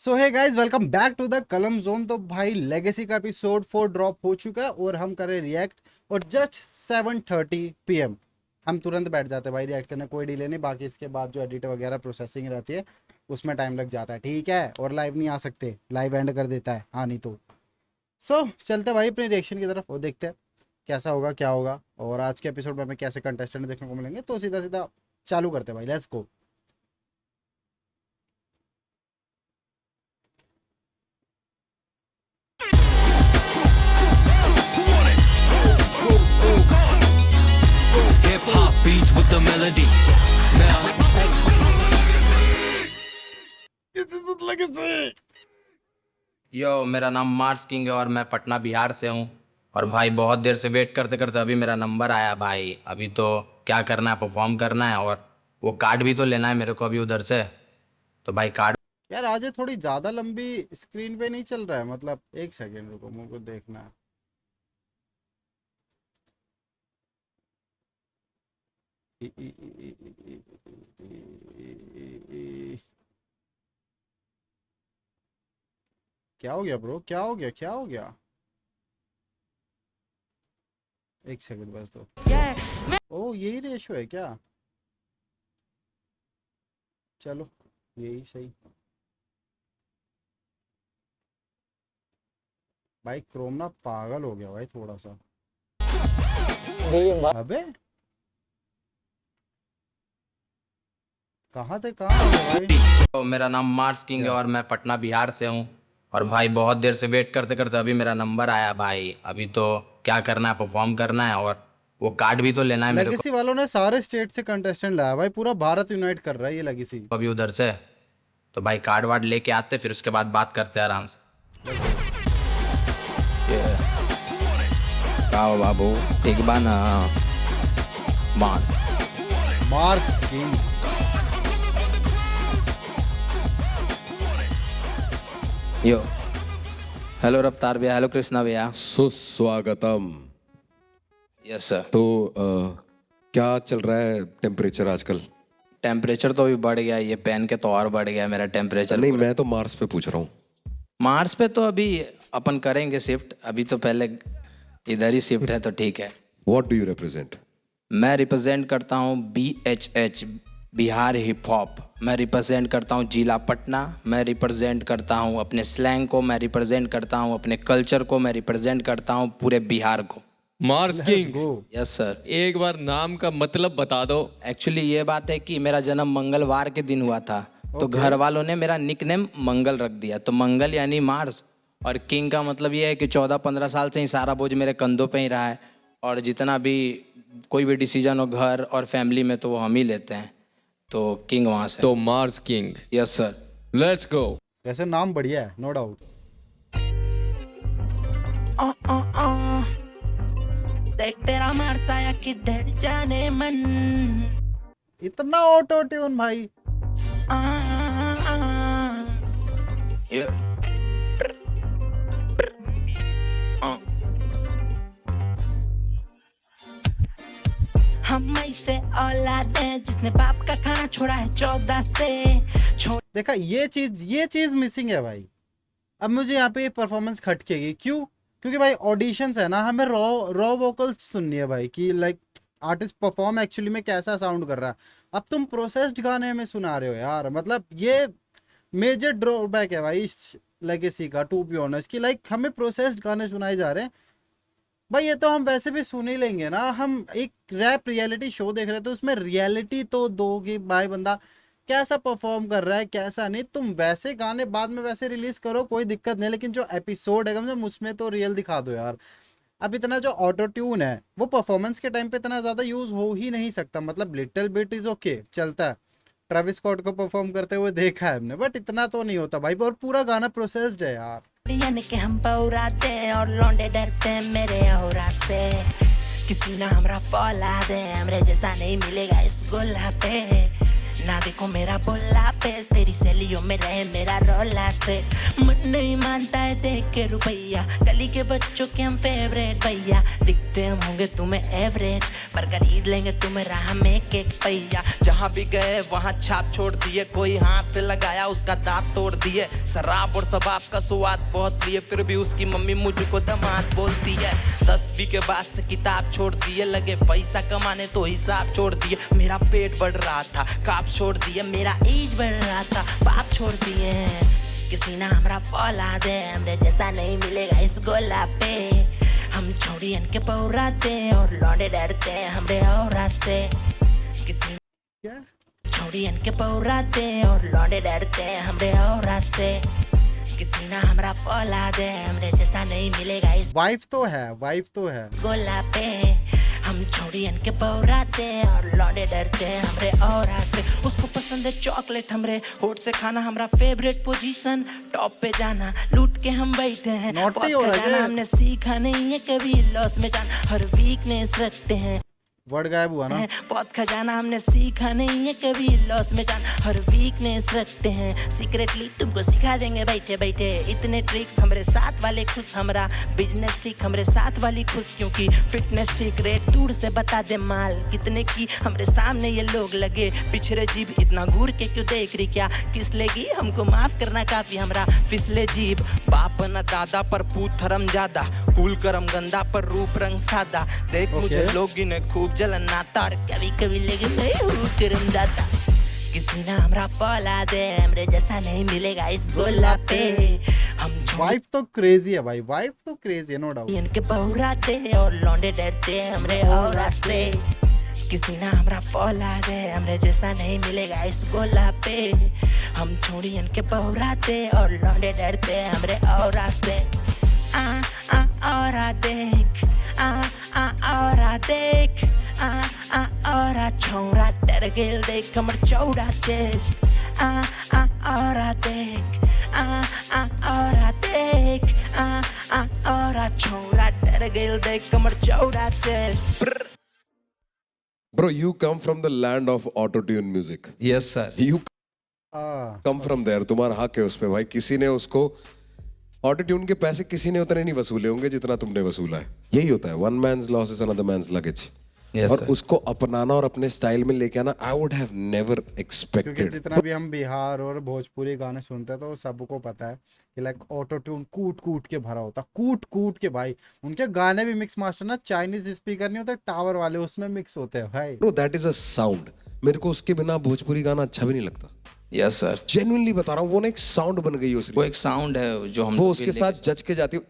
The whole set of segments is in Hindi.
So hey guys, welcome back to the Kalam zone. तो भाई लेगेसी का एपिसोड 4 ड्रॉप हो चुका है और हम करें रिएक्ट। और जस्ट 7:30 PM हम तुरंत बैठ जाते हैं भाई रिएक्ट करने, कोई डिले नहीं। बाकी इसके बाद जो एडिट वगैरह प्रोसेसिंग रहती है उसमें टाइम लग जाता है, ठीक है। और लाइव नहीं आ सकते, लाइव एंड कर देता है, हाँ नहीं तो। चलते भाई अपने रिएक्शन की तरफ और देखते हैं कैसा होगा, क्या होगा और आज के एपिसोड में हमें कैसे कंटेस्टेंट देखने को मिलेंगे। तो सीधा सीधा चालू करते हैं भाई, let's go. Hip hop beats with the melody. यो, मेरा नाम मार्स किंग है और मैं पटना बिहार से हूँ। और भाई बहुत देर से वेट करते करते अभी मेरा नंबर आया भाई। अभी तो क्या करना है, परफॉर्म करना है और वो कार्ड भी तो लेना है मेरे को अभी उधर से। तो भाई कार्ड यार आज ये थोड़ी ज्यादा लंबी स्क्रीन पे नहीं चल रहा है, मतलब एक सेकेंड रुको, मुझको देखना है। क्या हो गया ब्रो, क्या हो गया, क्या हो गया? एक सेकंड बस दो। ओ यही रेशो है क्या? चलो यही सही। भाई क्रोम ना पागल हो गया भाई थोड़ा सा। अबे कहाँ थे, कहाँ हो गए भाई? तो मेरा नाम मार्स किंग है और मैं पटना बिहार से हूँ। और भाई बहुत देर से वेट करते करते अभी मेरा नंबर आया भाई। अभी तो क्या करना है, परफॉर्म करना है और वो कार्ड भी तो लेना है मेरे लेगेसी वालों ने सारे स्टेट से कंटेस्टेंट लाया भाई, पूरा भारत यूनाइट कर रहा है ये लेगेसी। को अभी उधर से। तो भाई कार्ड वार्ड लेके आते, फिर उसके बाद बात करते हैं आराम से। आओ बाबू, एक बार ना मार्स किंग। यो, हेलो रफ्तार भैया, हेलो कृष्णा भैया। सुस्वागतम। Yes sir. तो क्या चल रहा है टेम्परेचर आजकल? टेम्परेचर तो अभी बढ़ गया, ये पहन के तो और बढ़ गया मेरा टेम्परेचर। नहीं, मैं तो मार्स पे पूछ रहा हूँ। मार्स पे तो अभी अपन करेंगे शिफ्ट, अभी तो पहले इधर ही शिफ्ट है तो ठीक है। What do you represent? मैं रिप्रेजेंट करता हूँ BHH, बिहार हिप हॉप। मैं रिप्रेजेंट करता हूँ जिला पटना। मैं रिप्रेजेंट करता हूँ अपने स्लैंग को। मैं रिप्रेजेंट करता हूँ अपने कल्चर को। मैं रिप्रेजेंट करता हूँ पूरे बिहार को। Mars king, yes sir. एक बार नाम का मतलब बता दो। एक्चुअली ये बात है कि मेरा जन्म मंगलवार के दिन हुआ था, तो घर वालों ने मेरा निकनेम मंगल रख दिया। तो मंगल यानी मार्स, और किंग का मतलब ये है कि 14-15 साल से ही सारा बोझ मेरे कंधों पे ही रहा है। और जितना भी कोई भी डिसीजन हो घर और फैमिली में तो वो हम ही लेते हैं। तो किंग वहाँ से। तो Mars king, yes sir. Let's go. वैसे नाम बढ़िया है, नो डाउट। देख तेरा मार्स आया किधर जाने मन। इतना ऑटो ट्यून भाई। आ, आ, ये हम ऐसे औलाद हैं जिसने बाप का खाना छोड़ा है 14 से। देखा, ये चीज मिसिंग है भाई। अब मुझे यहाँ पे परफॉर्मेंस खटकेगी, क्यों? क्योंकि भाई ऑडिशंस है ना, हमें रॉ वोकल्स सुननी है भाई, कि लाइक आर्टिस्ट परफॉर्म एक्चुअली में कैसा साउंड कर रहा है। अब तुम प्रोसेस्ड गाने हमें सुना रहे हो यार, मतलब ये मेजर ड्रॉबैक है भाई लेगेसी का, टू बी ऑनेस्ट। कि लाइक हमें प्रोसेस्ड गाने सुनाए जा रहे हैं भाई। ये तो हम वैसे भी सुन ही लेंगे ना, हम एक रैप रियलिटी शो देख रहे थे, उसमें रियलिटी तो दो कि भाई बंदा कैसा परफॉर्म कर रहा है कैसा नहीं। तुम वैसे गाने बाद में वैसे रिलीज करो, कोई दिक्कत नहीं, लेकिन जो एपिसोड है कम से कम उसमें तो रियल दिखा दो यार। अब इतना जो ऑटो ट्यून है वो परफॉर्मेंस के टाइम पे इतना ज्यादा यूज हो ही नहीं सकता, मतलब लिटिल बिट इज ओके, चलता है। ट्रेविस स्कॉट को परफॉर्म करते हुए देखा है हमने, बट इतना तो नहीं होता भाई। और पूरा गाना प्रोसेस्ड है यार। यानी कि हम पौराते और लौंडे डरते हैं मेरे औरा से। किसी ना हमरा फौला दे, हमरे जैसा नहीं मिलेगा इस गोला पे। ना देखो मेरा बोला पेस तेरी सैलियों में रहे मेरा रोला सेट मन नहीं मानता है देख के रुपैया गली के बच्चों के हम फेवरेट भैया दिखते हम होंगे तुम्हें एवरेज पर खरीद लेंगे तुम्हें राह में केक पैया जहाँ भी गए वहाँ छाप छोड़ दिए कोई हाथ पे लगाया उसका दांत तोड़ दिए शराब और शबाब का स्वाद बहुत लिए फिर भी उसकी मम्मी मुझको दामाद बोलती है 10वीं के बाद से किताब छोड़ दिए लगे पैसा कमाने तो हिसाब छोड़ दिए मेरा पेट बढ़ रहा था काप छोड़ दिए मेरा एज बढ़ रहा था बाप छोड़ दिए किसी ना हमरा फौला दे हमरे जैसा नहीं मिलेगा इस गोला पे हम छोड़ियन के पौराते और लौंडे डरते हमरे औरा से किसी क्या छोड़ियन के पौराते और लौंडे डरते हमरे औरा से किसी ना हमरा फौला दे हमरे जैसा नहीं मिलेगा इस वाइफ तो है, वाइफ तो है। गोला पे हम छोड़ियन के पौराते और लौंडे डरते हमरे औरा से उसको पसंद है चॉकलेट हमरे होठ से खाना हमरा फेवरेट पोजीशन टॉप पे जाना लूट के हम बैठे हैं Naughty पॉप हो का रहा है जाना ये। हमने सीखा नहीं है कभी लॉस में जाना हर वीकनेस रखते हैं वर्ड गायब हुआ ना। बहुत खजाना हमने सीखा नहीं है कभी लॉस में जान हर वीकनेस रखते हैं सीक्रेटली तुमको सिखा देंगे बैठे बैठे इतने ट्रिक्स हमरे साथ वाले खुश हमरा बिजनेस ठीक हमरे साथ वाली खुश क्योंकि फिटनेस ठीक रेट दूर से बता दे माल कितने की हमरे सामने ये लोग लगे पिछड़े जीभ इतना घूर के क्यों देख रही क्या किस लेगी हमको माफ करना काफी हमरा फिसले जीभ बाप न दादा पर पूत धर्म ज्यादा कूल करम गंदा पर रूप रंग सादा देख मुझे लोग ने खूब जलन आता और कभी कभी लगे मैं हूँ करम दाता किसी ना हमरा फौला दे हमरे जैसा नहीं मिलेगा इस गोला पे हम वाइफ तो क्रेजी है भाई, वाइफ तो क्रेजी है, नो डाउट। इनके बहुराते और लौंडे डरते हमरे औरा से किसी ना हमरा फौला दे हमरे जैसा नहीं मिलेगा इस गोला पे हम छोड़ी इनके बहुराते और लौंडे डरते हमरे औरा से औरा देख औरा देख औरा छोरा डर गेल देख हमर चौड़ा चेस्ट औरा देख औरा देख औरा छोरा डर गेल देख हमर चौड़ा chest Bro, you come from the land of auto-tune music. Yes sir You हाँ, come from there. तुम्हारा हक है उसमें भाई. किसी ने उसको ऑटो-ट्यून के पैसे किसी ने उतने नहीं वसूले होंगे जितना तुमने वसूला है. यही होता है. One man's loss is another man's luggage. Yes, और sir. उसको अपनाना और अपने स्टाइल में लेके आना I would have never क्योंकि expected. जितना भी हम बिहार और भोजपुरी गाने सुनते हैं तो सबको पता है कि लाइक ऑटो ट्यून कूट कूट के भरा होता, कूट कूट के भाई. उनके गाने भी मिक्स मास्टर ना चाइनीज स्पीकर नहीं होते, टावर वाले उसमें मिक्स होते हैं भाई. Bro, that is a sound. मेरे को उसके बिना भोजपुरी गाना अच्छा भी नहीं लगता. यस सर जेन्युइनली बता रहा हूँ, वो ना एक साउंड बन गई है उस वो एक साउंड है जो हम वो उसके साथ जज के जाती है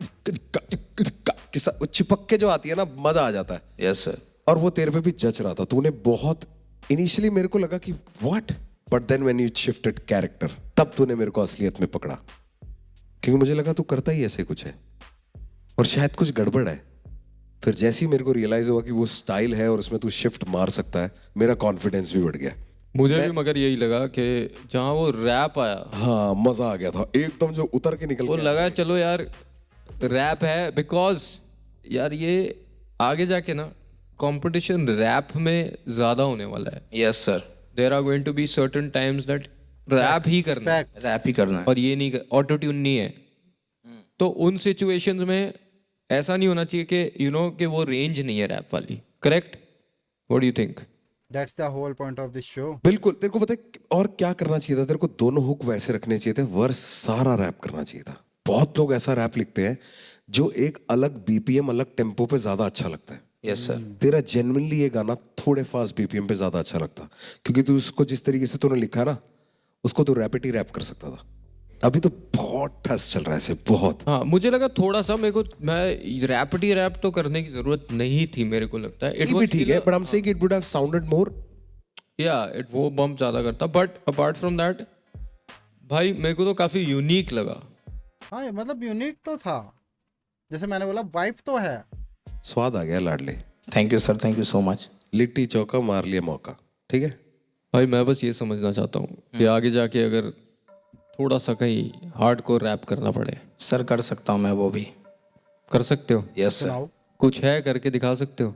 के साथ वो चिपक के जो आती है ना, मजा आ जाता है. यस सर और वो तेरे पे भी जज रहा था. तूने बहुत इनिशियली मेरे को लगा कि what, but then when you shifted character, तब तूने मेरे को असलियत में पकड़ा. क्योंकि मुझे लगा तू करता ही ऐसे कुछ है और शायद कुछ गड़बड़ है. फिर जैसे ही मेरे को रियलाइज हुआ कि वो स्टाइल है और उसमें तू शिफ्ट मार सकता है, मेरा कॉन्फिडेंस भी बढ़ गया. मुझे भी मगर यही लगा कि जहाँ वो रैप आया हाँ, मजा आ गया था एकदम, जो उतर के निकल वो गया. लगा चलो यार रैप है बिकॉज यार ये आगे जाके ना कंपटीशन रैप में ज्यादा होने वाला है. Yes sir there are going to be certain times that rap ही करना है Facts. रैप ही करना है और ये नहीं ऑटो ट्यून नहीं है. तो उन सिचुएशंस में ऐसा नहीं होना चाहिए कि यू नो कि वो रेंज नहीं है रैप वाली. Correct? What do you think? That's the whole point of this show. बिल्कुल. तेरे को पता है और क्या करना चाहिए था? तेरे को दोनों हुक वैसे रखने चाहिए थे, वर्स सारा रैप करना चाहिए था. बहुत लोग ऐसा रैप लिखते हैं जो एक अलग बीपीएम, अलग टेम्पो पे ज्यादा अच्छा लगता है. यस सर तेरा जेन्युइनली ये गाना थोड़े फास्ट बीपीएम पे ज्यादा अच्छा लगता, क्योंकि तू उसको जिस तरीके से तूने लिखा है ना, उसको तू रैपिटी रैप कर सकता था. अभी तो बहुत ठस चल रहा है ऐसे, बहुत. हाँ मुझे लगा थोड़ा सा मेरे को मैं रैपिटी रैप तो करने की जरूरत नहीं थी मेरे को लगता है. ये भी ठीक है, but I am saying it would have sounded more. या इट वो बम्प ज्यादा करता. बट अपार्ट फ्रॉम दैट भाई मेरे को तो काफी यूनिक लगा. हाँ, ये मतलब यूनिक तो था. जैसे मैंने बोला वाइफ तो है. स्वाद आ गया लाडले. Thank you sir, thank you so much. Litti चौका मार लिया मौका. ठीक है. भाई मैं बस ये समझना चाहता हूँ कि आगे जाके अगर थोड़ा सा कहीं हार्ड को रैप करना पड़े सर कर सकता हूँ मैं वो भी. कर सकते हो? Yes sir. सुनाओ. कुछ है करके दिखा सकते हो?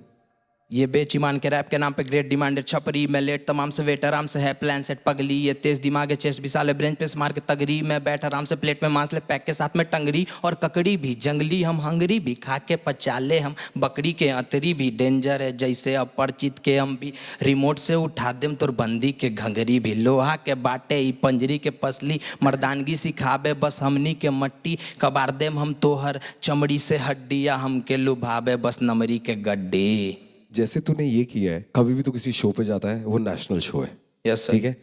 ये बेचीमान के रैप के नाम पे ग्रेट डिमांडेड छपरी मैं लेट तमाम से वेट आराम से है प्लान सेट पगली ये तेज दिमाग है चेस्ट भी साले ब्रेंच पे मार के तगरी मैं बैठ आराम से प्लेट में मांस ले पैक के साथ में टंगरी और ककड़ी भी जंगली हम हंगरी भी खा के पचाले हम बकरी के अतरी भी डेंजर है जैसे अपरिचित के हम भी रिमोट से उठा देम तोर बंदी के घंगरी भी लोहा के बाटे ई पंजरी के पसली मर्दानगी सिखाबे बस हमनी के मट्टी कबार देम हम तोहर चमड़ी से हड्डिया हमके लुभाबे बस नमरी के गड्डी। जैसे तूने ये किया है, कभी भी तू किसी शो पे जाता है, वो नेशनल शो है, यस सर। ठीक है,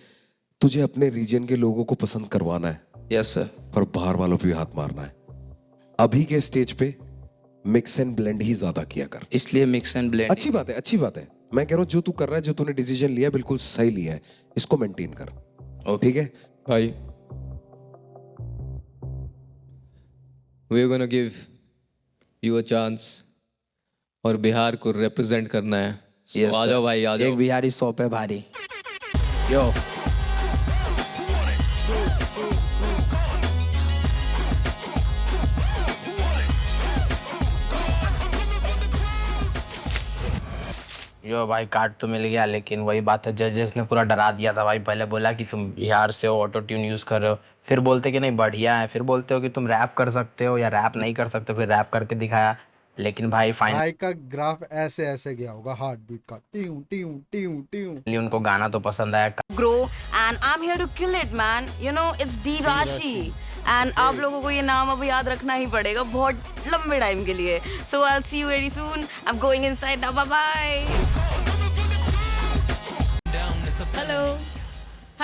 तुझे अपने रीजन के लोगों को पसंद करवाना है, यस सर। पर बाहर वालों पे भी हाथ मारना है। अभी के स्टेज पे मिक्स एंड ब्लेंड ही ज्यादा किया कर। इसलिए मिक्स एंड ब्लेंड अच्छी बात है, अच्छी बात है। मैं कह रहा हूँ जो तू कर रहा है, जो तूने डिसीजन लिया बिल्कुल सही लिया है, इसको मेंटेन कर, ठीक है भाई we're gonna give you a chance और बिहार को रिप्रेजेंट करना है। So, Yes, आ sir. जाओ भाई आ जाओ। एक बिहारी 100 पे भारी यो यो भाई कार्ड तो मिल गया लेकिन वही बात है जजेस ने पूरा डरा दिया था भाई। पहले बोला कि तुम बिहार से हो ऑटो ट्यून यूज़ कर रहे हो फिर बोलते कि नहीं बढ़िया है फिर बोलते हो कि तुम रैप कर सकते हो या रैप नहीं कर सकते फिर रैप करके दिखाया लेकिन भाई फाइनली भाई का ग्राफ ऐसे ऐसे गया होगा हार्ट बीट का टियू टियू टियू टियू। उनको गाना तो पसंद आया। grow and I'm here to kill it man you know it's D Rashi and आप लोगों को ये नाम अब याद रखना ही पड़ेगा बहुत लंबे टाइम के लिए so I'll see you very soon I'm going inside now bye bye hello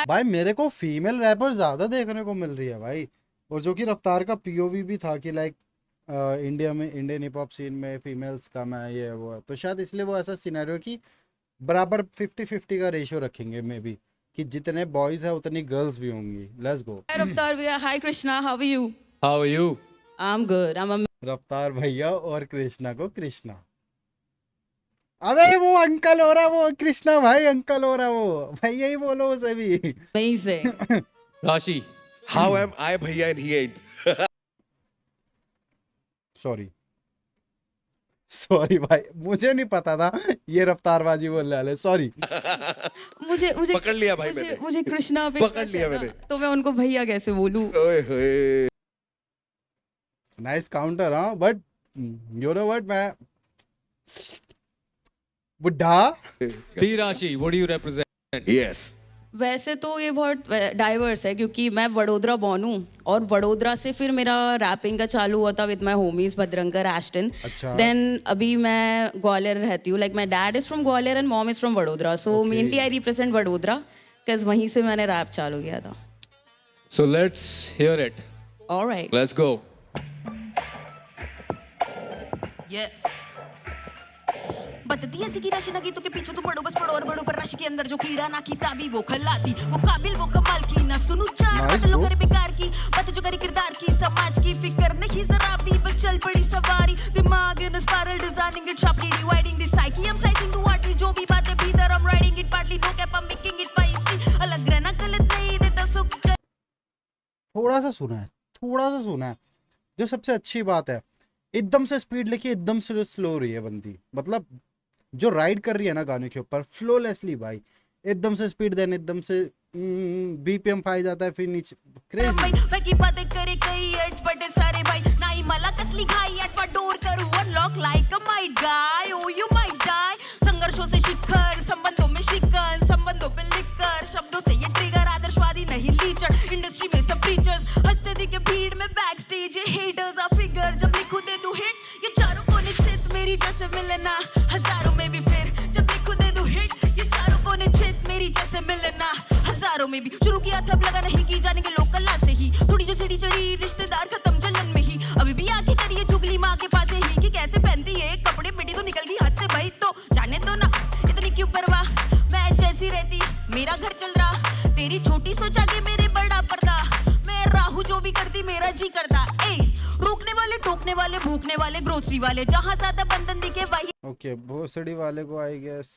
भाई मेरे को फीमेल रैपर ज्यादा देखने को मिल रही है भाई और जो कि रफ्तार का पीओवी भी था कि लाइक इंडिया में इंडियन हिप हॉप सीन में फीमेल्स कम है ये वो है तो शायद इसलिए वो ऐसा सिनेरियो कि बराबर 50-50 का रेशियो रखेंगे मे बी कि जितने बॉयज है उतनी गर्ल्स भी होंगी। Let's go. Hi Raftar भैया hi Krishna how are you How are you? I'm good I'm a रफ्तार भैया और कृष्णा को कृष्णा अबे वो अंकल हो रहा वो कृष्णा भाई अंकल हो रहा वो भैया ही बोलो उसे भी। वहीं से राशि हाउ एम आई भैया and he ant sorry sorry भाई मुझे नहीं पता था ये रफ्तारबाजी बोलने वाले सॉरी। मुझे मुझे पकड़ लिया भाई मुझे, मैंने। मुझे कृष्णा पे पकड़ लिया मैंने। तो मैं उनको भैया कैसे बोलूं ओए होए नाइस काउंटर हाँ बट यू नो व्हाट मैं बुड्ढा डी राशि what do you represent? Yes वैसे तो ये बहुत डाइवर्स है क्योंकि मैं वडोदरा बॉर्न हूँ और वडोदरा से फिर मेरा रैपिंग का चालू हुआ था विद माय होमीज भद्रंकर एस्टन अच्छा। देन अभी मैं ग्वालियर रहती हूँ like my dad is from Gwalior and mom is from Vadodara so mainly I represent Vadodara because वहीं से मैंने रैप चालू किया था। So let's hear it. Alright Let's go. बतती ऐसी की राशि ना गीतों के पीछे तो पढ़ो बस पढ़ो और बढ़ो पर राशि के अंदर जो कीड़ा ना की ताबी वो खलाती वो काबिल वो कमाल की ना सुनू चार Nice, बदलो bro. कर बेकार की बात जो करी किरदार की समाज की फिक्र नहीं जरा भी बस चल पड़ी सवारी दिमाग इन spiral designing it sharply dividing the psyche I'm slicing the arteries जो भी बातें भीतर I'm writing it partly no cap I'm making it spicy अलग रहना गलत नहीं देता सुख थोड़ा सा सुना है जो सबसे अच्छी बात है एकदम से स्पीड लेके एकदम से स्लो रही है बंदी मतलब जो राइड कर रही है ना गाने के ऊपर फ्लोलेसली भाई एकदम से स्पीड देन एकदम से बीपीएम पाई जाता है फिर नीचे क्रेजी बाकी बातें करे कई अटपटे सारे भाई नाही मला कसली घाई अटवा डोर करू unlock like a might guy oh you might die संघर्षों से शिखर संबंधों में शिकन संबंधों पे लिकर शब्दों से ये ट्रिगर आदर्शवादी नहीं लीचर इंडस्ट्री में सब प्रीचर्स हंसते दिखे भीड़ में बैक स्टेज ये हेटर्स आ फिगर जब लिखूं दे दूं हिट ये चारों को निश्चित मेरी जैसे मिलना हजारों में भी फिर जब लिखूं दे दूं हिट ये चारों को निश्चित मेरी जैसे मिलना हजारों में भी शुरू किया था अब लगा नहीं की जानेंगे लोग कला से ही थोड़ी जो सीढ़ी चढ़ी रिश्तेदार खत्म जलन में ही अभी भी आके करिए चुगली माँ के पास ही कि कैसे पहनती है कपड़े बेटी तो निकल गई हाथ से भाई तो जाने दो ना इतनी क्यों परवाह मैं जैसी रहती मेरा घर चल रहा तेरी छोटी सोच आगे मेरे बड़ा पर्दा मैं राहु जो भी करती मेरा जी करता ए रोकने वाले टोकने वाले भूखने वाले ग्रोसरी वाले जहाँ ज्यादा बंधन दिखे वही ओके भोसड़ी वाले को आई गेस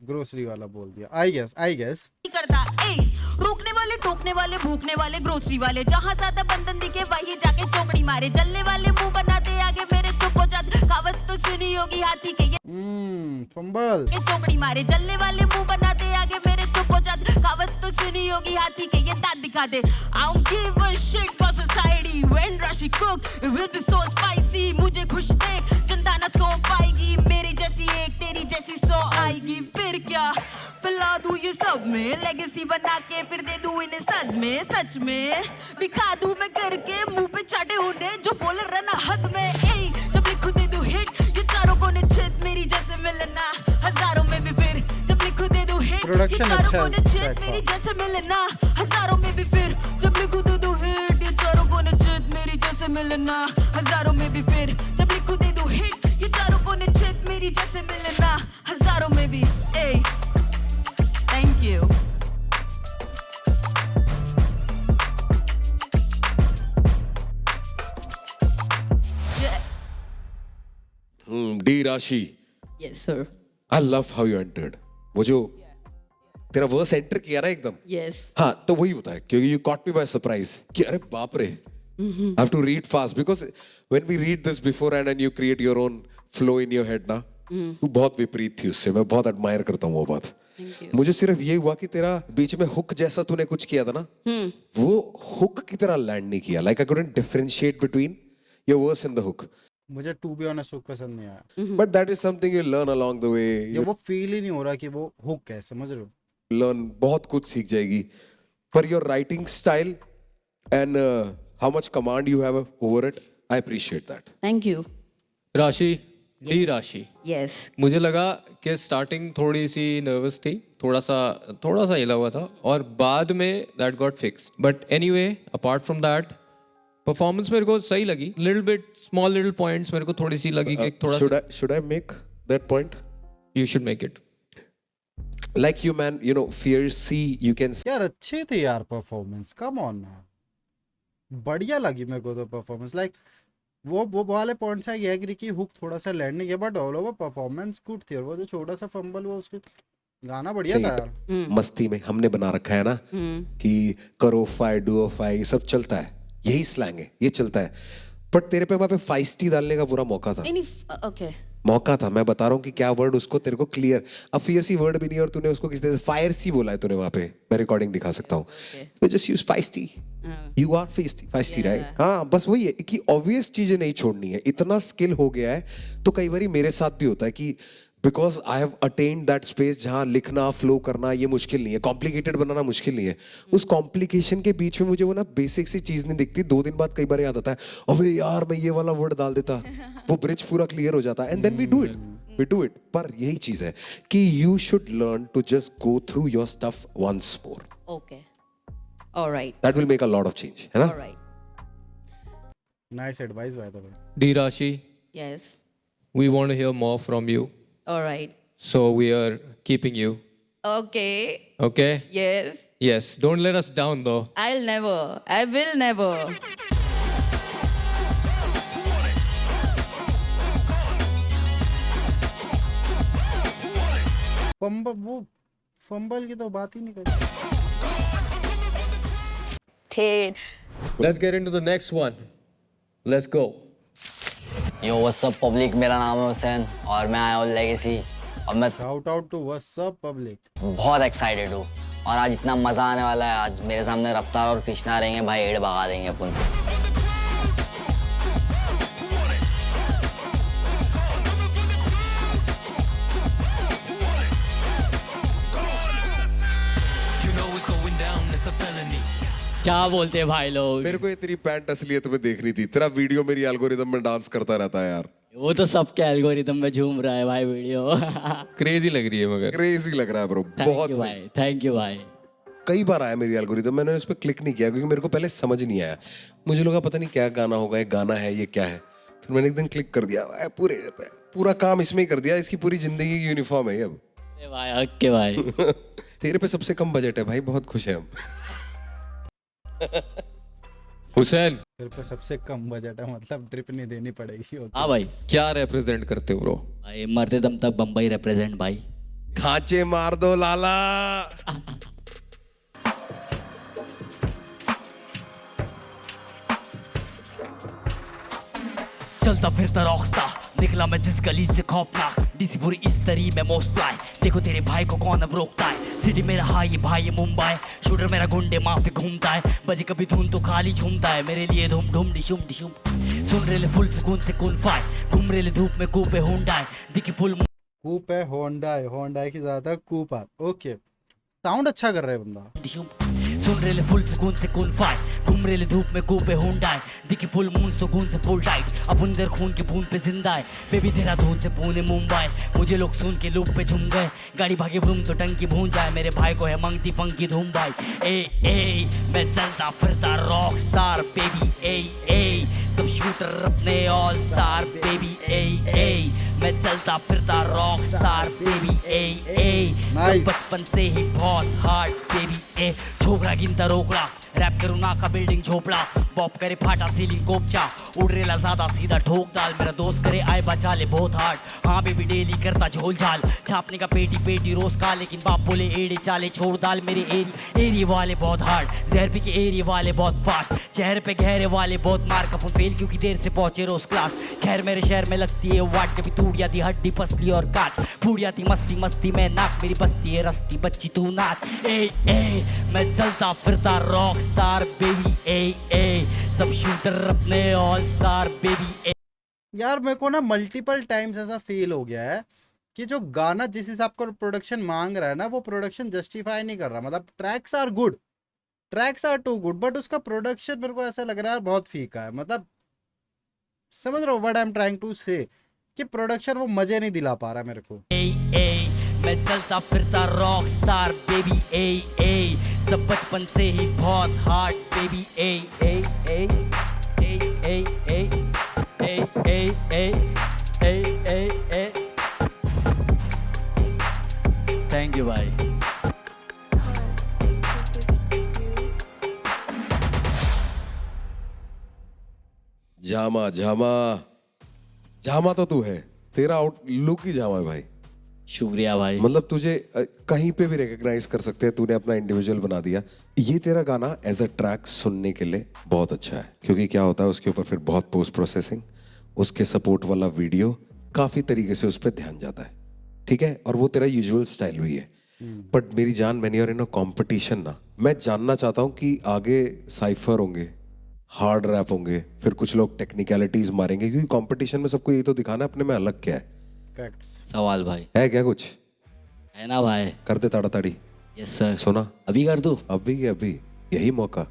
ग्रोसरी वाला बोल दिया आई गेस करता ए रोकने वाले टोकने वाले भूखने वाले ग्रोसरी वाले जहाँ ज्यादा बंधन दिखे वही जाके चौकड़ी मारे जलने वाले मुंह बनाते आगे मेरे चुप हो जाते कहावत तो सुनी होगी हाथी के ये फंबल ये चौकड़ी मारे जलने वाले मुंह बनाते आगे मेरे चुप हो जाते कहावत तो सुनी होगी हाथी के ये दांत दिखाते I don't give a shit cause society when Rashi cook it will be so spicy मुझे खुश देख जनता ना सो पाएगी मेरी जैसी एक तेरी जैसी सो आएगी फिर क्या फैला दूं ये सब में लेगेसी बना के फिर दे दूं इन्हें सदमे सच में दिखा दूं मैं करके मुंह पे चाटे उन्हें जो बोले रहना हद में ए जब लिखूं दे दूं हिट ये चारों को निश्चित मेरी जैसे मिलना हजारों में भी फिर जब लिखूं दे दूं हिट ये Production चारों अच्छा को है निश्चित track मेरी का। जैसे मिलना हजारों में भी फिर जब लिखूं दे दूं हिट ये चारों को निश्चित मेरी जैसे मिलना हजारों में भी फिर जब लिखूं दे दूं हिट ये चारों को निश्चित मेरी जैसे मिलना हजारों में भी ए thank U D Rashi, Yes, sir. I love how you entered. वो जो तेरा वर्स एंटर किया ना एकदम, Yes. हाँ तो वही होता है क्योंकि you caught me by surprise कि अरे बाप रे, I have to read fast because when we read this before and you create your own flow in your head ना, तू बहुत विपरीत थी उससे. मैं बहुत एडमायर करता हूँ वो बात. मुझे सिर्फ ये हुआ कि तेरा बीच में हुक जैसा तूने कुछ किया था ना, वो हुक की तरह लैंड नहीं किया. Like I couldn't differentiate between your verse and the hook. मुझे टू बी ऑनेस्ट हुक पसंद नहीं आया. But that is something you learn along the way. ये वो फील ही नहीं हो रहा कि वो हुक है, समझ रहे हो? लर्न बहुत कुछ सीख जाएगी. Per your writing style and how much command you have over it, I appreciate that. Thank you. राशि, डी राशि, Yes. मुझे लगा कि स्टार्टिंग थोड़ी सी नर्वस थी, थोड़ा सा हिला हुआ था और बाद में that got fixed. But anyway apart from that performance मेरे को सही लगी. Little bit small little points मेरे को थोड़ी सी लगी कि थोड़ा Should I make that point? You should make it. Like you man, you know, fiercey, you can यार अच्छे थे यार परफॉर्मेंस, कम ऑन ना, बढ़िया लगी मेरे को तो परफॉर्मेंस. लाइक वो वाले पॉइंट्स है एग्री कि हुक थोड़ा सा लैंड नहीं किया but all over performance good थी. और वो जो छोटा सा फंबल हुआ उसके गाना बढ़िया था यार. मस्ती में हमने बना रखा है ना कि करो फाई डू फाई सब चलता है, यही स्लैंग है, ये चलता है. बट तेरे पे वहां पे फाइस्टी डालने का पूरा मौका था. नहीं, okay. मौका था. मैं बता रहा हूँ कि क्या वर्ड उसको तेरे को क्लियर, अब फियर्सी वर्ड भी नहीं और तूने उसको किसी तरह फायर सी बोला है तूने वहां पे. मैं रिकॉर्डिंग दिखा सकता हूँ. Just use feisty. You are feisty right. हाँ बस वही है कि ऑब्वियस चीजें नहीं छोड़नी है. इतना स्किल हो गया है तो कई बार मेरे साथ भी होता है कि because I have attend that space जहाँ लिखना फ्लो करना ये मुश्किल नहीं है, कॉम्प्लिकेटेड बनाना मुश्किल नहीं है. उस कॉम्प्लिकेशन के बीच में मुझे वो ना बेसिक सी चीज नहीं दिखती. 2 दिन बाद कई बार याद आता है अबे यार मैं ये वाला वर्ड डाल देता, वो ब्रिज पूरा क्लियर हो जाता है. And then we do it. पर यही चीज है कि you should learn to just go through your stuff once more. Okay. All right. That will make a lot of change, है ना. All right. Nice advice by the way. D Rashi, Yes. we want to hear more from you, All right. so we are keeping you. Okay. Okay? Yes. Yes. Don't let us down though. I'll never. I will never. Fumble की तो बात ही नहीं करी. Let's get into the next one. Let's go. Yo what's up public, मेरा नाम है हुसैन और मैं आया हूँ लेगेसी और मैं shout out to what's up public. बहुत एक्साइटेड हूँ और आज इतना मज़ा आने वाला है. आज मेरे सामने रफ्तार और कृष्णा रहेंगे भाई, एड भगा देंगे अपन. You know it's going down, it's a felony. क्या बोलते हैं भाई लोग? मेरे को ये तेरी पैंट असलियत में देख रही थी. तेरा वीडियो मेरी एल्गोरिदम में डांस करता रहता है यार. वो तो सबके एल्गोरिदम में झूम रहा है भाई वीडियो. क्रेजी लग रही है मगर. क्रेजी लग रहा है ब्रो, थैंक बहुत यू सही. भाई, थैंक यू भाई. कई बार आया मेरी एल्गोरिदम, मैंने उस पर क्लिक नहीं किया क्योंकि मेरे को पहले समझ नहीं आया. मुझे लगा पता नहीं क्या गाना होगा, ये गाना है ये क्या है. फिर मैंने एक दिन क्लिक कर दिया, पूरा काम इसमें ही कर दिया. इसकी पूरी जिंदगी की यूनिफॉर्म है अब. अरे भाई हक भाई. तेरे पे सबसे कम बजट है भाई, बहुत खुश है हम. हुसैन, तेरे पे सबसे कम बजट है मतलब ट्रिप नहीं देनी पड़ेगी. हाँ भाई. क्या रिप्रेजेंट करते हो ब्रो? भाई मरते दम तक बम्बई रिप्रेजेंट भाई. खांचे मार दो लाला. चलता फिरता रॉकस्टार, निकला मैं जिस गली से खौफनाक, डीसी पूरी इस तरी में मोस्ट फ्लाई, देखो तेरे भाई को कौन अब रोकता है, सिटी मेरा हाई भाई ये मुंबई, शूटर मेरा गुंडे माफी घूमता है, बजे कभी धुन तो खाली झूमता है, मेरे लिए धूम धूम डिशुम डिशुम, सुन रहे ले फुल सुकून से कून फाय, घूम रहे ले धूप में कूपे हुंडा दिखी फुल कूप है, होंडा की ज्यादा कूप आ। ओके, साउंड अच्छा कर रहा है बंदा। डिशुम, सुन रहे ले फुल सुकून से कून फाय, घूम रहे ले धूप में कूपे हुंडा दिखी फुल मून सुकून से फुल टाइट, अब अंदर खून की बूंद पे जिंदा है, बेबी देहरादून से पुणे मुंबई, मुझे लोग सुन के लूप पे झूम गए, गाड़ी भागे ब्रूम तो टंकी भून जाए, मेरे भाई को है मंगती फंकी धूम भाई, ए मैं चलता फिरता रॉक स्टार बेबी, ए सब शूटर अपने ऑल स्टार बेबी, ए मैं चलता फिरता रॉक स्टार बेबी, ए Nice. बचपन से ही बहुत हार्ड बेबी, ए छोकरा गिनता रोकड़ा, रैप करूँ ना का बिल्डिंग झोपड़ा, बॉप करे फाटा सीलिंग कोपचा, उड़ रेला ज्यादा सीधा ठोक डाल, मेरा दोस्त करे आए बचा ले बहुत हार्ड, हाँ बेबी डेली करता झोल झाल, छापने का पेटी पेटी रोज का, लेकिन बाप बोले एड़े चाले छोड़ डाल, मेरे एरिया वाले बहुत हार्ड, जहर पी के एरिया वाले बहुत फास्ट, चेहरे पे गहरे वाले बहुत मार, कपूर फेल क्योंकि देर से पहुंचे रोज क्लास, खैर मेरे शहर में लगती है वाट, जब टूट दी हड्डी पसली और काच, फूट जाती मस्ती मस्ती में नाक, मेरी बस्ती है रस्ती बच्ची तू नाच, ए मैं चलता फिरता रॉक स्टार बेबी, ए सब शूटर अपने ऑल स्टार बेबी, यार मेरे को ना मल्टीपल टाइम्स ऐसा फील हो गया है कि जो गाना जिस हिसाब का प्रोडक्शन मांग रहा है ना, वो प्रोडक्शन जस्टिफाई नहीं कर रहा। मतलब tracks are good, tracks are too good, but उसका प्रोडक्शन मेरे को ऐसा लग रहा है बहुत फीका है। मतलब समझ रहे हो what I am trying to say, कि प्रोडक्शन वो मजे नहीं दिला पा रहा मेरे को। मैं चलता फिरता रॉक स्टार बेबी, ए सब बचपन से ही बहुत hard baby, A thank you भाई। जामा जामा जामा तो तू है, तेरा आउटलुक ही जामा है भाई। शुक्रिया भाई। मतलब तुझे कहीं पे भी रिकॉग्नाइज कर सकते हैं, तूने अपना इंडिविजुअल बना दिया। ये तेरा गाना एज अ ट्रैक सुनने के लिए बहुत अच्छा है, क्योंकि क्या होता है उसके ऊपर फिर बहुत पोस्ट प्रोसेसिंग, उसके सपोर्ट वाला वीडियो, काफी तरीके से उस पर ध्यान जाता है, ठीक है, और वो तेरा यूजुअल स्टाइल भी है। बट मेरी जान, when you are in a competition ना, मैं जानना चाहता हूँ कि आगे साइफर होंगे, हार्ड रैप होंगे, फिर कुछ लोग टेक्निकलिटीज मारेंगे, क्योंकि कंपटीशन में सबको ये तो दिखाना है अपने में अलग क्या है। फैक्ट्स। सवाल भाई है क्या कुछ? है ना भाई? कर दे ताड़ा ताड़ी। Yes sir. सुना अभी कर दूं? अभी यही मौका।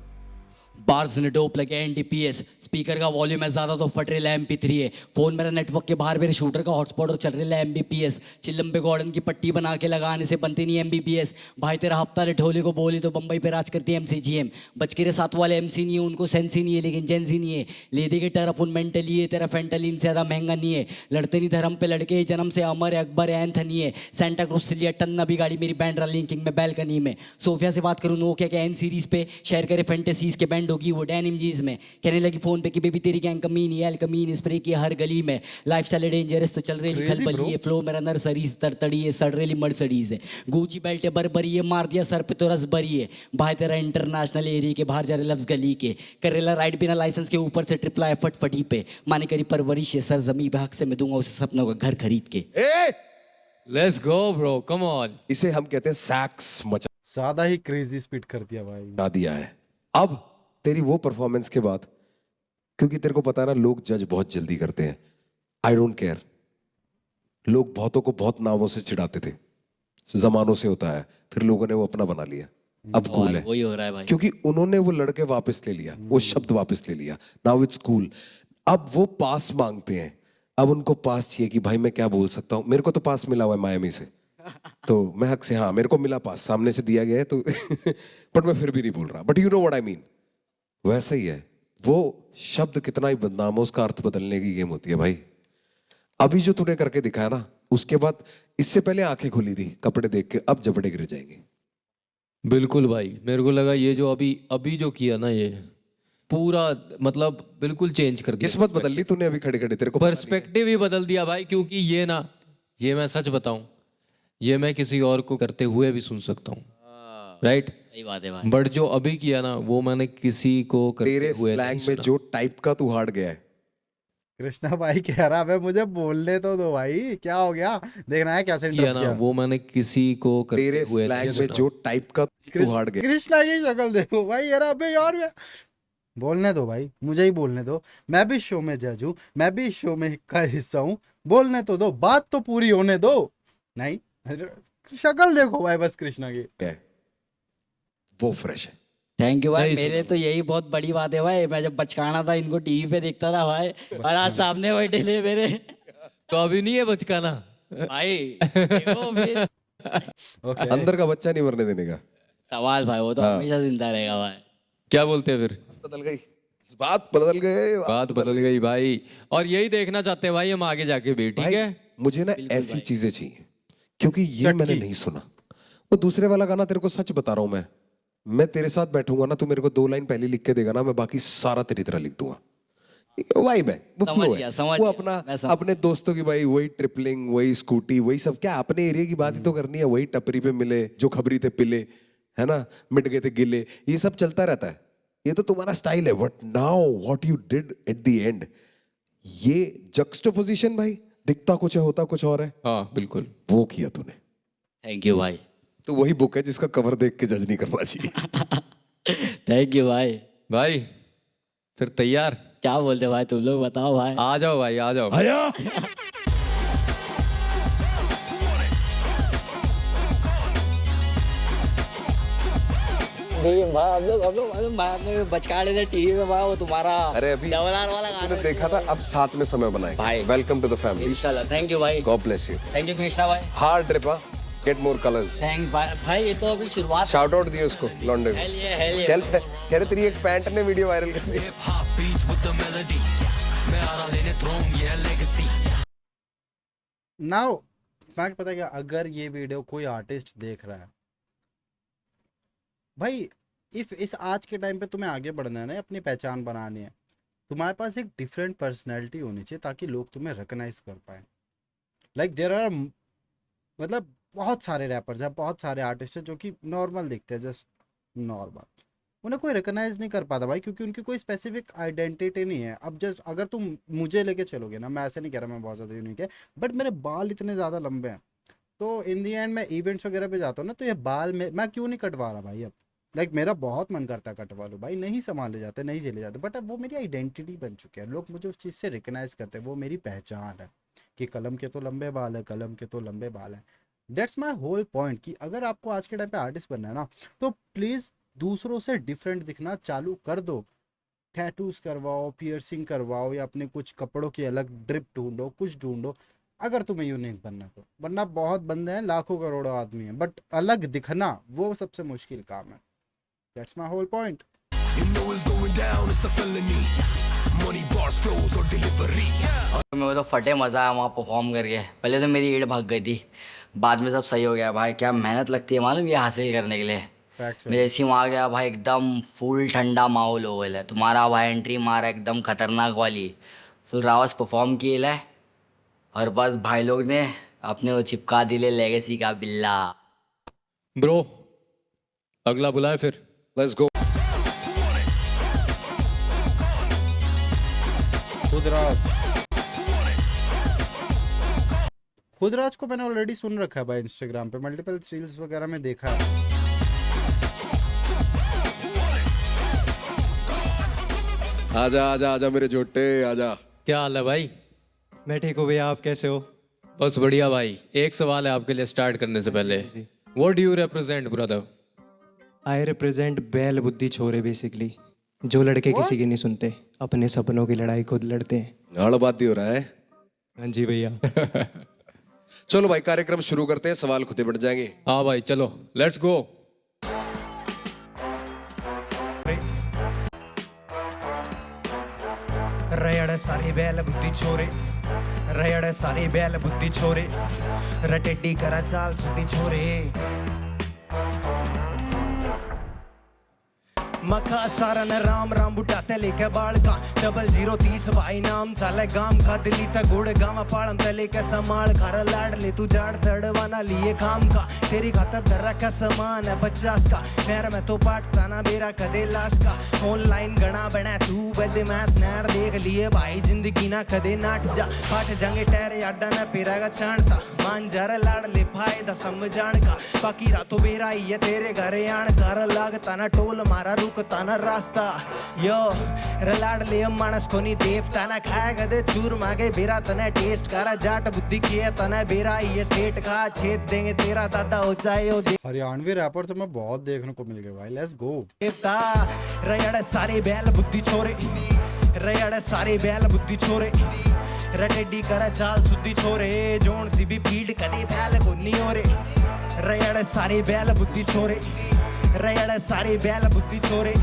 बार्स ने डोप लगे एनडीपीएस, स्पीकर का वॉल्यूम है ज्यादा तो फट रहा MP3 है, फोन मेरा नेटवर्क के बाहर मेरे शूटर का हॉटस्पॉट और चल रहा है MBPS, चिल्लम पे गॉर्डन की पट्टी बना के लगाने से बनती नहीं MBPS, भाई तेरा हफ्ता रे ढोले को बोली तो बम्बई पे राज करती है MCGM, बच के रे साथ वाले MC नहीं है, उनको सेंस ही नहीं है, लेकिन जेंसी नहीं है, ले दे के टरअपुन मेंटली है, तेरा फेंटलिन से ज्यादा महंगा नहीं है, लड़ते नहीं धर्म पे लड़के, जन्म से अमर है, अकबर है, एंथनी है, सेंटा क्रूज से लिया टन्ना भी गाड़ी मेरी बैंड रहा लिंकिंग में बैल्कनी में, सोफिया से बात करूँ नोकिया के N सीरीज पे, शेयर करे फैंटेसीज के बैंड होगी वो डेनिम जीज में, कहने लगी फोन पे कि बेबी तेरी गैंग कमीनी है, कमीन स्प्रे की हर गली में, लाइफस्टाइल डेंजरस तो चल रही खलबली है, फ्लो मेरा नर्सरीज तरतड़ी है, सड़ रही मर्सडीज है, गुची बेल्ट है बरबरी है, मार दिया सर पे तो रस बरी है, भाई तेरा इंटरनेशनल एरिया के बाहर जा रहे लफ्ज गली के, करेला राइड बिना लाइसेंस के ऊपर से ट्रिपला है फटफटी पे, माने करी परवरिश है सर जमी पे हक से मैं दूंगा उसे सपनों का घर खरीद के। Let's go bro, come on. इसे हम कहते हैं सैक्स मचा ज्यादा ही क्रेजी स्पीड कर दिया भाई। दिया है। अब तेरी वो परफॉर्मेंस के बाद, क्योंकि तेरे को पता है ना लोग जज बहुत जल्दी करते हैं, आई डोंट केयर, लोग बहुतों को बहुत नामों से चिढ़ाते थे, जमानों से होता है, फिर लोगों ने वो अपना बना लिया, अब कूल है, वही हो रहा है भाई, क्योंकि उन्होंने वो लड़के वापस ले लिया, वो शब्द वापस ले लिया, नाउ इट्स कूल। अब वो पास मांगते हैं, अब उनको पास चाहिए कि भाई मैं क्या बोल सकता हूँ, मेरे को तो पास मिला हुआ है मायामी से, तो मैं हक से, हाँ मेरे को मिला पास, सामने से दिया गया है तो बट मैं फिर भी नहीं बोल रहा, but you know what I mean. वैसा ही है, वो शब्द कितना ही बदनाम हो, उसका अर्थ बदलने की गेम होती है भाई। अभी जो तूने करके दिखाया ना, उसके बाद इससे पहले आंखें खुली थी कपड़े देख के, अब जबड़े गिर जाएंगे। बिल्कुल भाई, मेरे को लगा ये जो अभी जो किया ना, ये पूरा मतलब बिल्कुल चेंज कर दिया, किस्मत बदल ली तूने अभी खड़े खड़े, तेरे को पर्सपेक्टिव ही बदल दिया भाई। क्योंकि ये ना, ये मैं सच बताऊं, ये मैं किसी और को करते हुए भी सुन सकता हूँ, राइट? सही बात है भाई। बट जो अभी किया ना, वो मैंने किसी को करते तेरे हुए स्लैंग नहीं में सुना। जो टाइप का तू हार्ड गया है, कृष्णा भाई कह रहा है मुझे बोलने तो दो भाई, क्या हो गया, देखना है कैसे किया इंटरप्ट ना, किया। वो मैंने किसी को करते तेरे हुए स्लैंग नहीं में सुना। जो टाइप का तू हार्ड गया। कृष्णा की शक्ल देखो भाई यार, अबे यार बोलने दो भाई, मुझे ही बोलने दो, मैं भी शो में जज हूँ, मैं भी शो में का हिस्सा हूँ, बोलने तो दो, बात तो पूरी होने दो। नहीं, शक्ल देखो भाई बस कृष्णा की। है वो फ्रेश है। थैंक यू भाई, नहीं मेरे तो यही बहुत बड़ी बात है भाई। मैं जब बचकाना था इनको टीवी पे देखता था भाई, और आज सामने बैठे ले मेरे तो अभी नहीं है बचकाना। भाई। देखो फिर ओके अंदर का बच्चा नहीं मरने देने का। सवाल भाई, वो तो हमेशा जिंदा रहेगा भाई। क्या बोलते हैं फिर? बदल गई बात, बदल गए बात बदल गई भाई, और यही देखना चाहते हैं भाई हम आगे जाके भी, ठीक भाई, है? मुझे ना ऐसी चीजें चाहिए, क्योंकि ये मैंने नहीं सुना। वो दूसरे वाला गाना तेरे को सच बता रहा हूं मैं तेरे साथ बैठूंगा ना, तू मेरे को 2 लाइन पहले लिख के देगा ना, मैं बाकी सारा तेरी तरह लिख दूंगा। वाइब है, वो समझ फ्लो गया, है, समझ वो गया, अपना मैं समझ- अपने दोस्तों की भाई वही ट्रिपलिंग, वही स्कूटी, वही सब, क्या अपने एरिया की बात ही तो करनी है। वही टपरी पे मिले, जो खबरी थे पिले, है ना, मिट गए थे गिले, ये सब चलता रहता है। ये तो तुम्हारा स्टाइल है। But now what you did at the end, ये जक्स्टोपोजिशन भाई, दिखता कुछ है होता कुछ और है, हाँ बिल्कुल। वो किया तूने। थैंक यू भाई। तो वही बुक है जिसका कवर देख के जज नहीं करना चाहिए। थैंक यू भाई। भाई फिर तैयार? क्या बोलते भाई तुम लोग, बताओ भाई। आ जाओ भाई, आ जाओ। आया हम लोग बचका लेते टीवी में भाई, वो तुम्हारा अरे अभी डबल आर वाला गाना तूने देखा था, अब साथ में समय बनाएंगे भाई। Welcome to the family. इंशाल्लाह। थैंक यू भाई। God bless you. Thank you Krishna भाई। Hard trip, get more colours. Thanks भाई। भाई ये तो अभी शुरुआत। शाउट आउट दिए उसको लॉन्डे में। हेल ये चल कह रहे तेरी एक पैंट ने वीडियो वायरल कर दी। Hip hop beats with the melody. मैं आ रहा लेने throne, yeah legacy. नाउ मैं पता क्या, अगर ये वीडियो कोई आर्टिस्ट देख रहा है भाई, इफ इस आज के टाइम पे तुम्हें आगे बढ़ना है ना, अपनी पहचान बनानी है, तुम्हारे पास एक डिफरेंट पर्सनैलिटी होनी चाहिए ताकि लोग तुम्हें रिकॉग्नाइज कर पाए। लाइक देयर आर, मतलब बहुत सारे रैपर्स हैं, बहुत सारे आर्टिस्ट हैं जो कि नॉर्मल दिखते हैं, जस्ट नॉर्मल, उन्हें कोई रिकॉग्नाइज नहीं कर पाता भाई, क्योंकि उनकी कोई स्पेसिफिक आइडेंटिटी नहीं है। अब जस्ट अगर तुम मुझे लेके चलोगे ना, मैं ऐसे नहीं कह रहा मैं बहुत ज़्यादा यूनिक है, बट मेरे बाल इतने ज़्यादा लंबे हैं, तो इन दी एंड मैं इवेंट्स वगैरह पे जाता हूँ ना, तो ये बाल में मैं क्यों नहीं कटवा रहा भाई अब। लाइक मेरा बहुत मन करता है कटवा लूँ भाई, नहीं संभाले जाते, नहीं झेले जाते, बट अब वो मेरी आइडेंटिटी बन चुकी है, लोग मुझे उस चीज़ से रिकॉग्नाइज करते हैं, वो मेरी पहचान है कि कलम के तो लंबे बाल है, कलम के तो लंबे बाल हैं। डेट्स माई होल पॉइंट कि अगर आपको आज के टाइम पे आर्टिस्ट बनना है ना, तो प्लीज़ दूसरों से डिफरेंट दिखना चालू कर दो। टैटूज करवाओ, पियर्सिंग करवाओ, या अपने कुछ कपड़ों की अलग ड्रिप ढूंढो, कुछ ढूंढो, अगर तुम्हें यूनिक बनना तो। वरना बहुत बंदे हैं, लाखों करोड़ों आदमी हैं, बट अलग दिखना वो सबसे मुश्किल काम है। That's my whole point. You know it's going down, it's a felony. Money, bars, flows or delivery. मेरे को तो फटे मज़ा आया वहाँ परफॉर्म करके। पहले तो मेरी ईड़ भाग गई थी, बाद में सब सही हो गया भाई। क्या मेहनत लगती है मालूम ये हासिल करने के लिए। फैक्ट्स मैं जैसे ही वहाँ गया भाई, एकदम फुल ठंडा माहौल हो गया है। तुम्हारा भाई एंट्री मारा एकदम खतरनाक वाली, फुल रावस परफॉर्म किए है, और बस भाई लोग ने अपने वो चिपका दिले लेगेसी का बिल्ला। ब्रो अगला बुलाए फिर। Let's go. खुदराज को मैंने ऑलरेडी सुन रखा है भाई, इंस्टाग्राम पे मल्टीपल रील्स वगैरह में देखा है। आजा आजा आजा मेरे जोटे आजा। क्या हाल है भाई? मैं ठीक हूँ भैया, आप कैसे हो? बस बढ़िया भाई। एक सवाल है आपके लिए स्टार्ट करने से पहले, what do you represent brother? I represent बैल बुद्धि छोरे बेसिकली, जो लड़के किसी की नहीं सुनते, अपने सपनों की लड़ाई खुद लड़ते हैं। हड़ बात ही हो रहा है। हाँ जी भैया। चलो भाई कार्यक्रम शुरू करते हैं, सवाल खुद ही बढ़ जाएंगे। हाँ भाई चलो, लेट्स गो। रयड़ सारे बैल बुद्धि छोरे, रयड़ सारे बैल बुद्धि छोरे, रटेडी करा चाल सुधी छोरे। मखा सारा न राम राम बुढ़ाते लेके बाल का 0030 भाई नाम चाले गाम का दिल्ली तक गुड़ गामा पालम ते लेके संभाल घर लाड़ ले तू जाड़ तड़वाना लिए काम का तेरी खातर दर्रा का सामान है 50 का नहर में तो पाटता ना मेरा कदे लाश का ऑनलाइन गणा बना तू बदे मैस नहर देख लिए भाई जिंदगी ना कदे नाट जा पाट जांगे टहरे अड्डा ना पेरा का छाणता मान जरा लाड़ ले फायदा समझाण का बाकी रातों बेरा ही है तेरे घरे आण कर लागता ना टोल मारा रुकता ना रास्ता यो रलाड़ ले मानस को नहीं देवता ना खाए गदे चूर मांगे बेरा तने टेस्ट करा जाट बुद्धि किए तने बेरा ये स्टेट का छेद देंगे तेरा दादा हो जाए ओ हरियाणवी रैपर तो मैं बहुत देखने को मिल गया भाई, लेट्स गो। देवता रयड़ सारे बैल बुद्धि छोरे रयड़ सारे बैल बुद्धि छोरे रटेडी कर चाल सुद्धि छोरे जोन सी भी फील्ड कदी फैल को नहीं हो रे रयड़ सारे बैल बुद्धि छोरे रयड़ सारे बैल बुद्धि छोरे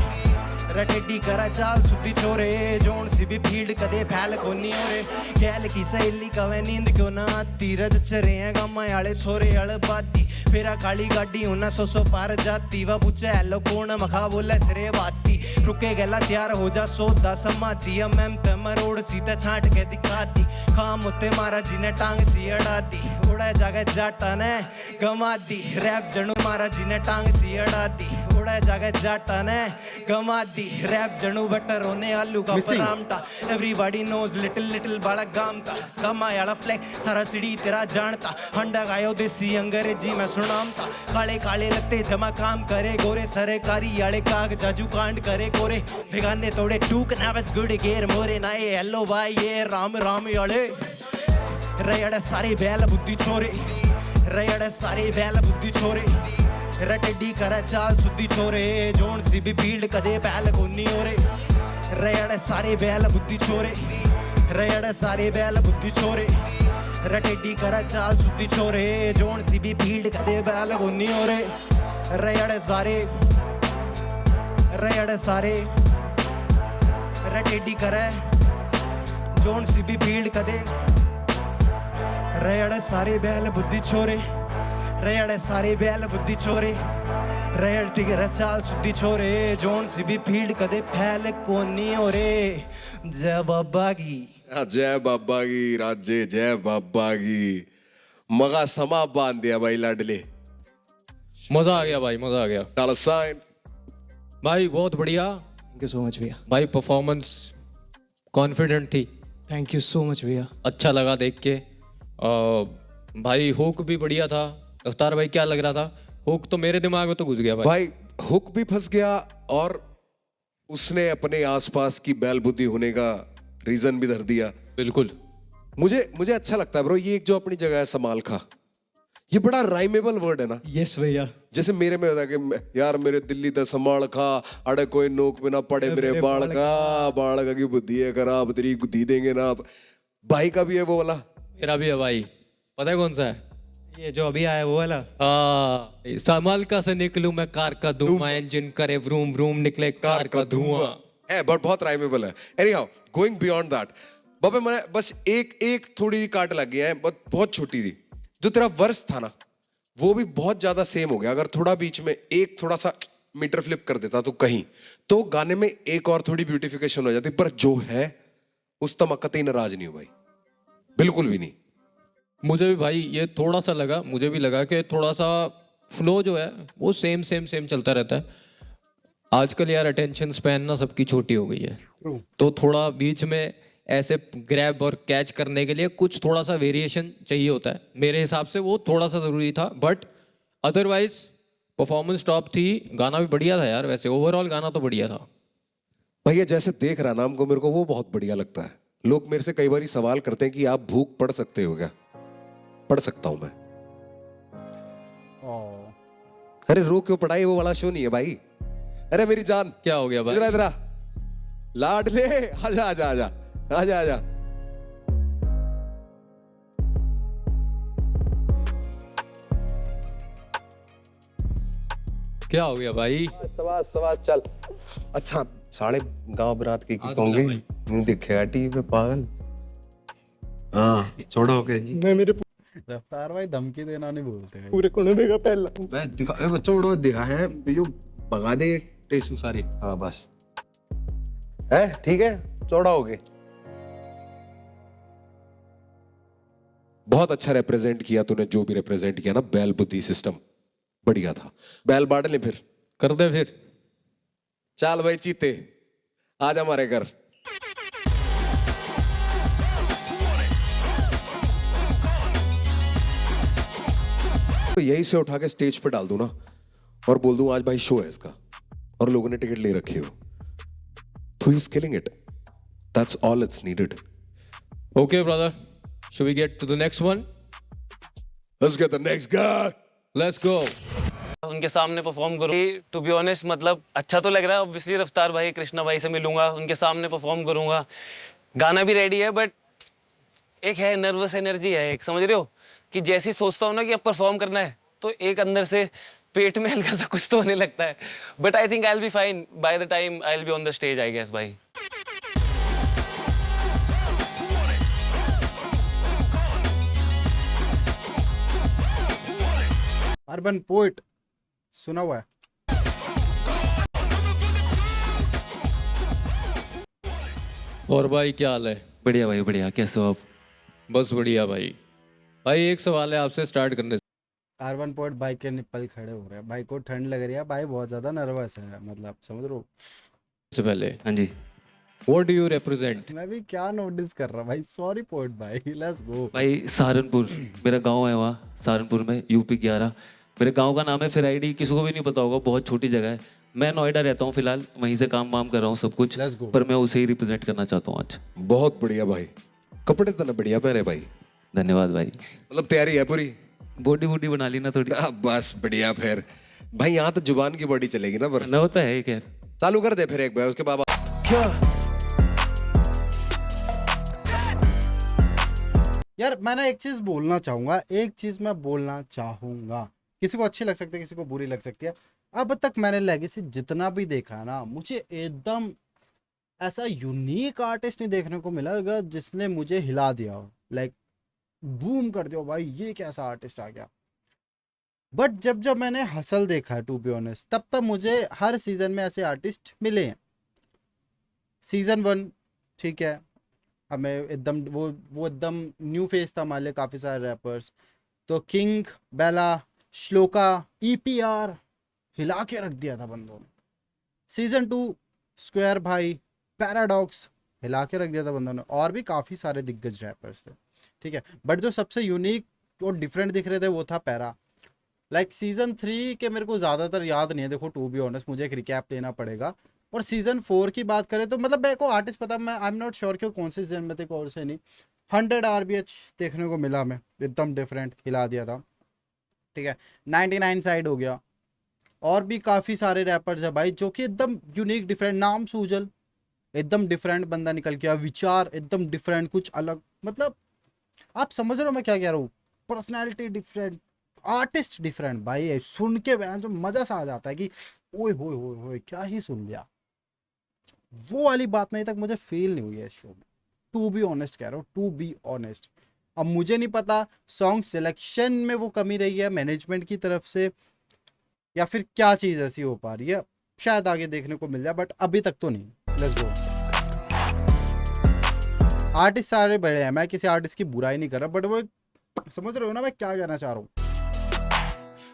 रटेडी करा चाल सुद्धि छोरे जोन सी भी फील्ड कदे फैल को नहीं हो रे गैल की सहेली कवे नींद क्यों ना तीरज चरे हैं गम्मा आले छोरे अल बाती फेरा काली गाड़ी उन्ना सो पार जाती वा पूछे हेलो कौन मखा बोले तेरे बाती रुके गला तैयार हो जा सौदा समाती मैम ते मरोड़ सीता छांट के दिखाती काम उत्ते मारा जिने टांग सी अड़ा दी उड़ा जागे जाटा ने गमा दी रैप जणू मारा जिने टांग सी अड़ा दी उड़ा जागे जाटा ने गमा दी रैप जणू बटर होने आलू का परामटा एवरीबॉडी नोज लिटिल लिटिल बाला गाम का कमा याला फ्लैग सारा सिड़ी तेरा जानता हंडा गायो देसी अंग्रेजी में सुनामता काले काले लगते जमा काम करे गोरे सरकारी याले काग जाजू कांड करे कोरे बेगाने तोड़े टूक ना बस गुड गेर मोरे नाए हेलो भाई ये राम राम याले रयड़ सारे बैल बुद्धि छोरे रयड़ सारे बैल बुद्धि छोरे रटेडी करा चाल सुद्धि छोरे जोन सी भी फील्ड कदे बैल को नहीं हो रे रयड़ सारे बैल बुद्धि छोरे रयड़ सारे बैल बुद्धि छोरे रटेडी करा चाल सुद्धि छोरे जोन सी भी फील्ड कदे बैल को नहीं हो रे रयड़ सारे रटेडी करे जोन सी भी फील्ड कदे रयड़ सारे बैल बुद्धि छोरे रयड़ सारे बैल बुद्धि छोरे रयड़ टिगर चाल सुद्धि छोरे जोन सी भी फील्ड कदे फैल कोनी हो रे जय बाबा की जय बाबा की राज्य जय बाबा की मगा समा बांध दिया भाई लाडले मजा आ गया भाई, मजा आ गया। डाल साइन भाई बहुत बढ़िया। थैंक यू सो मच भैया। भाई परफॉर्मेंस कॉन्फिडेंट थी। थैंक यू सो मच भैया। अच्छा लगा देख के। भाई हुक भी बढ़िया था। अफ्तार भाई क्या लग रहा था? हुक तो मेरे दिमाग में तो घुस गया भाई हुक भी फंस गया और उसने अपने आसपास की बैल बुद्धि होने का रीजन भी धर दिया। बिल्कुल। मुझे अच्छा लगता है ब्रो, ये एक जो अपनी जगह है समाल खा, ये बड़ा राइमेबल वर्ड है ना। यस भैया। जैसे मेरे में होता है कि यार मेरे दिल्ली दा समाल खा, अड़े कोई नोक पे ना पड़े मेरे बाल का की बुद्धि है खराब, तेरी गुद्दी देंगे ना। भाई का भी है वो वाला। मेरा भी है भाई। पता है कौन सा है? ये जो अभी आया वो वाला। समाल का से निकलूं मैं कार का धुआं, इंजन करे व्रूम व्रूम निकले कार का धुआं है, बट बहुत राइमेबल है। एनीहाउ गोइंग बियॉन्ड दैट बाबे, मैं बस एक थोड़ी काट लग गया है, बहुत छोटी थी। जो तेरा वर्स था ना वो भी बहुत ज्यादा सेम हो गया। अगर थोड़ा बीच में एक थोड़ा सा मीटर फ्लिप कर देता तो कहीं तो गाने में एक और थोड़ी ब्यूटिफिकेशन हो जाती, पर जो है उस तमक्कते ही नाराज नहीं हूं भाई, बिल्कुल भी नहीं। मुझे भी भाई ये थोड़ा सा लगा, मुझे भी लगा कि थोड़ा सा फ्लो जो है वो सेम चलता रहता है। आजकल यार अटेंशन स्पैन ना सबकी छोटी हो गई है, तो थोड़ा बीच में ऐसे ग्रैब और कैच करने के लिए कुछ थोड़ा सा वेरिएशन चाहिए होता है। मेरे हिसाब से वो थोड़ा सा ज़रूरी था, बट अदरवाइज परफॉर्मेंस टॉप थी। गाना भी बढ़िया था यार, वैसे ओवरऑल गाना तो बढ़िया था। भैया जैसे देख रहा नाम को, मेरे को वो बहुत बढ़िया लगता है। लोग मेरे से कई बार सवाल करते हैं कि आप भूख पढ़ सकते हो क्या? पढ़ सकता हूं मैं। अरे रो क्यों पढ़ाई, वो वाला शो नहीं है भाई। अरे मेरी जान क्या हो गया भाई? इधर इधर लाडले, आजा आजा आजा आजा आजा। क्या हो गया भाई? सवास चल। अच्छा साढ़े गांव बरात के कहूंगे नहीं दिखेगा टीवी पे पागल। हाँ छोड़ा हो गया जी। मैं मेरे रफ्तार भाई धमकी देना नहीं बोलते पूरे कोने में का पहला मैं दिखा बच्चों दिखा है जो भगा दे टेसू सारी, हाँ बस है, ठीक है, चौड़ा हो गए। बहुत अच्छा रिप्रेजेंट किया तूने, जो भी रिप्रेजेंट किया ना, बैल बुद्धि सिस्टम बढ़िया था। बैल बांट ले फिर, कर दे फिर। चल भाई चीते, आज हमारे घर। तो यही से उठा के स्टेज पे डाल दूं ना और बोल दूं आज भाई शो है इसका और लोगों ने टिकट ले रखी हो, तो he is killing it. That's all it's needed. Okay, brother. Should we get to the next one? Let's get the next guy. Let's go. उनके सामने परफॉर्म करूँ, टू बी ऑनेस्ट मतलब अच्छा तो लग रहा है। ऑब्वियसली रफ्तार भाई, कृष्णा भाई से मिलूंगा, उनके सामने परफॉर्म करूंगा। गाना भी रेडी है, बट एक है नर्वस एनर्जी है, एक समझ रहे हो कि जैसे ही सोचता हूँ ना कि अब परफॉर्म करना है, तो एक अंदर से पेट में हल्का सा कुछ तो होने लगता है। But I think I will be fine by the time I will be on the stage, I guess भाई। अर्बन पोएट सुना हुआ है? और भाई क्या हाल है? बढ़िया भाई बढ़िया, कैसे हो आप? बस बढ़िया भाई। भाई एक सवाल है आपसे स्टार्ट करने अर्बन पोएट भाई के निप्पल खड़े हो रहे हैं, भाई को ठंड लग रही है, भाई बहुत ज्यादा नर्वस है, मतलब समझ रहे हो। से पहले, हाँ जी। What do you represent? मैं भी क्या नोटिस कर रहा भाई, सॉरी पोएट भाई, लेट्स गो। भाई सहारनपुर मेरा गांव है, वहाँ सहारनपुर में यूपी 11। मेरे गांव का नाम है फिराइडी, किसी को भी नहीं पता होगा, बहुत छोटी जगह है। मैं नोएडा रहता हूँ फिलहाल, वहीं से काम वाम कर रहा हूँ सब कुछ, Let's go. पर मैं उसे ही रिप्रेजेंट करना चाहता हूँ आज। बहुत बढ़िया भाई, कपड़े तो ना बढ़िया पहने भाई, धन्यवाद भाई। मतलब तैयारी है पूरी? बॉडी वूडी बना ली ना थोड़ी। बस बढ़िया। फिर भाई यहाँ तो जुबान की बॉडी चलेगी ना, पर ना होता है खैर। चालू कर दे फिर एक बार, उसके बाद यार मैं ना एक चीज बोलना चाहूंगा, एक चीज मैं बोलना चाहूंगा, किसी को अच्छी लग सकती है, किसी को बुरी लग सकती है। अब तक मैंने लेगेसी जितना भी देखा ना, मुझे एकदम ऐसा यूनिक आर्टिस्ट नहीं देखने को मिला होगा जिसने मुझे हिला दिया हो, लाइक बूम कर दिया हो, भाई ये कैसा आर्टिस्ट आ गया। बट जब जब मैंने हसल देखा है टू बी ऑनेस्ट, तब तब मुझे हर सीजन में ऐसे आर्टिस्ट मिले हैं। सीजन 1 ठीक है, हमें एकदम वो एकदम न्यू फेस था हमारे लिए, काफ़ी सारे रैपर्स, तो किंग, बेला, श्लोका, EPR हिला के रख दिया था बंदों ने। सीजन 2 स्क्वायर भाई, पैराडॉक्स हिला के रख दिया था बंदों ने, और भी काफ़ी सारे दिग्गज रैपर्स थे, ठीक है। बट जो सबसे यूनिक और डिफरेंट दिख रहे थे वो था पैरा। लाइक सीजन 3 के मेरे को ज़्यादातर याद नहीं है, देखो टू बी ऑनेस्ट मुझे एक रिकैप लेना पड़ेगा। और सीजन 4 की बात करें तो मतलब मेरे को आर्टिस्ट पता, मैं आई एम नॉट श्योर कि कौन से सीजन में थे कौन से नहीं। 100 RBH देखने को मिला, हमें एकदम डिफरेंट हिला दिया था, ठीक है। 99 साइड हो गया, और भी काफ़ी सारे रैपर्स है भाई जो कि एकदम यूनिक डिफरेंट। नाम सूजल एकदम डिफरेंट बंदा निकल गया, विचार एकदम डिफरेंट, कुछ अलग, मतलब आप समझ रहे हो मैं क्या कह रहा हूँ। पर्सनैलिटी डिफरेंट, आर्टिस्ट डिफरेंट भाई, सुन के बयान जो मज़ा सा आ जाता है कि ओए होए होए होए क्या ही सुन लिया। वो वाली बात नहीं तक मुझे फील नहीं हुई है इस शो में, टू बी ऑनेस्ट कह रहा हूँ, टू बी ऑनेस्ट। अब मुझे नहीं पता सॉन्ग सिलेक्शन में वो कमी रही है मैनेजमेंट की तरफ से, या फिर क्या चीज़ ऐसी हो पा रही है, शायद आगे देखने को मिल जाए, बट अभी तक तो नहीं। Let's go. आर्टिस्ट सारे बड़े हैं, मैं किसी आर्टिस्ट की बुराई नहीं कर रहा, बट वो समझ रहे हो ना मैं क्या कहना चाह रहा हूँ।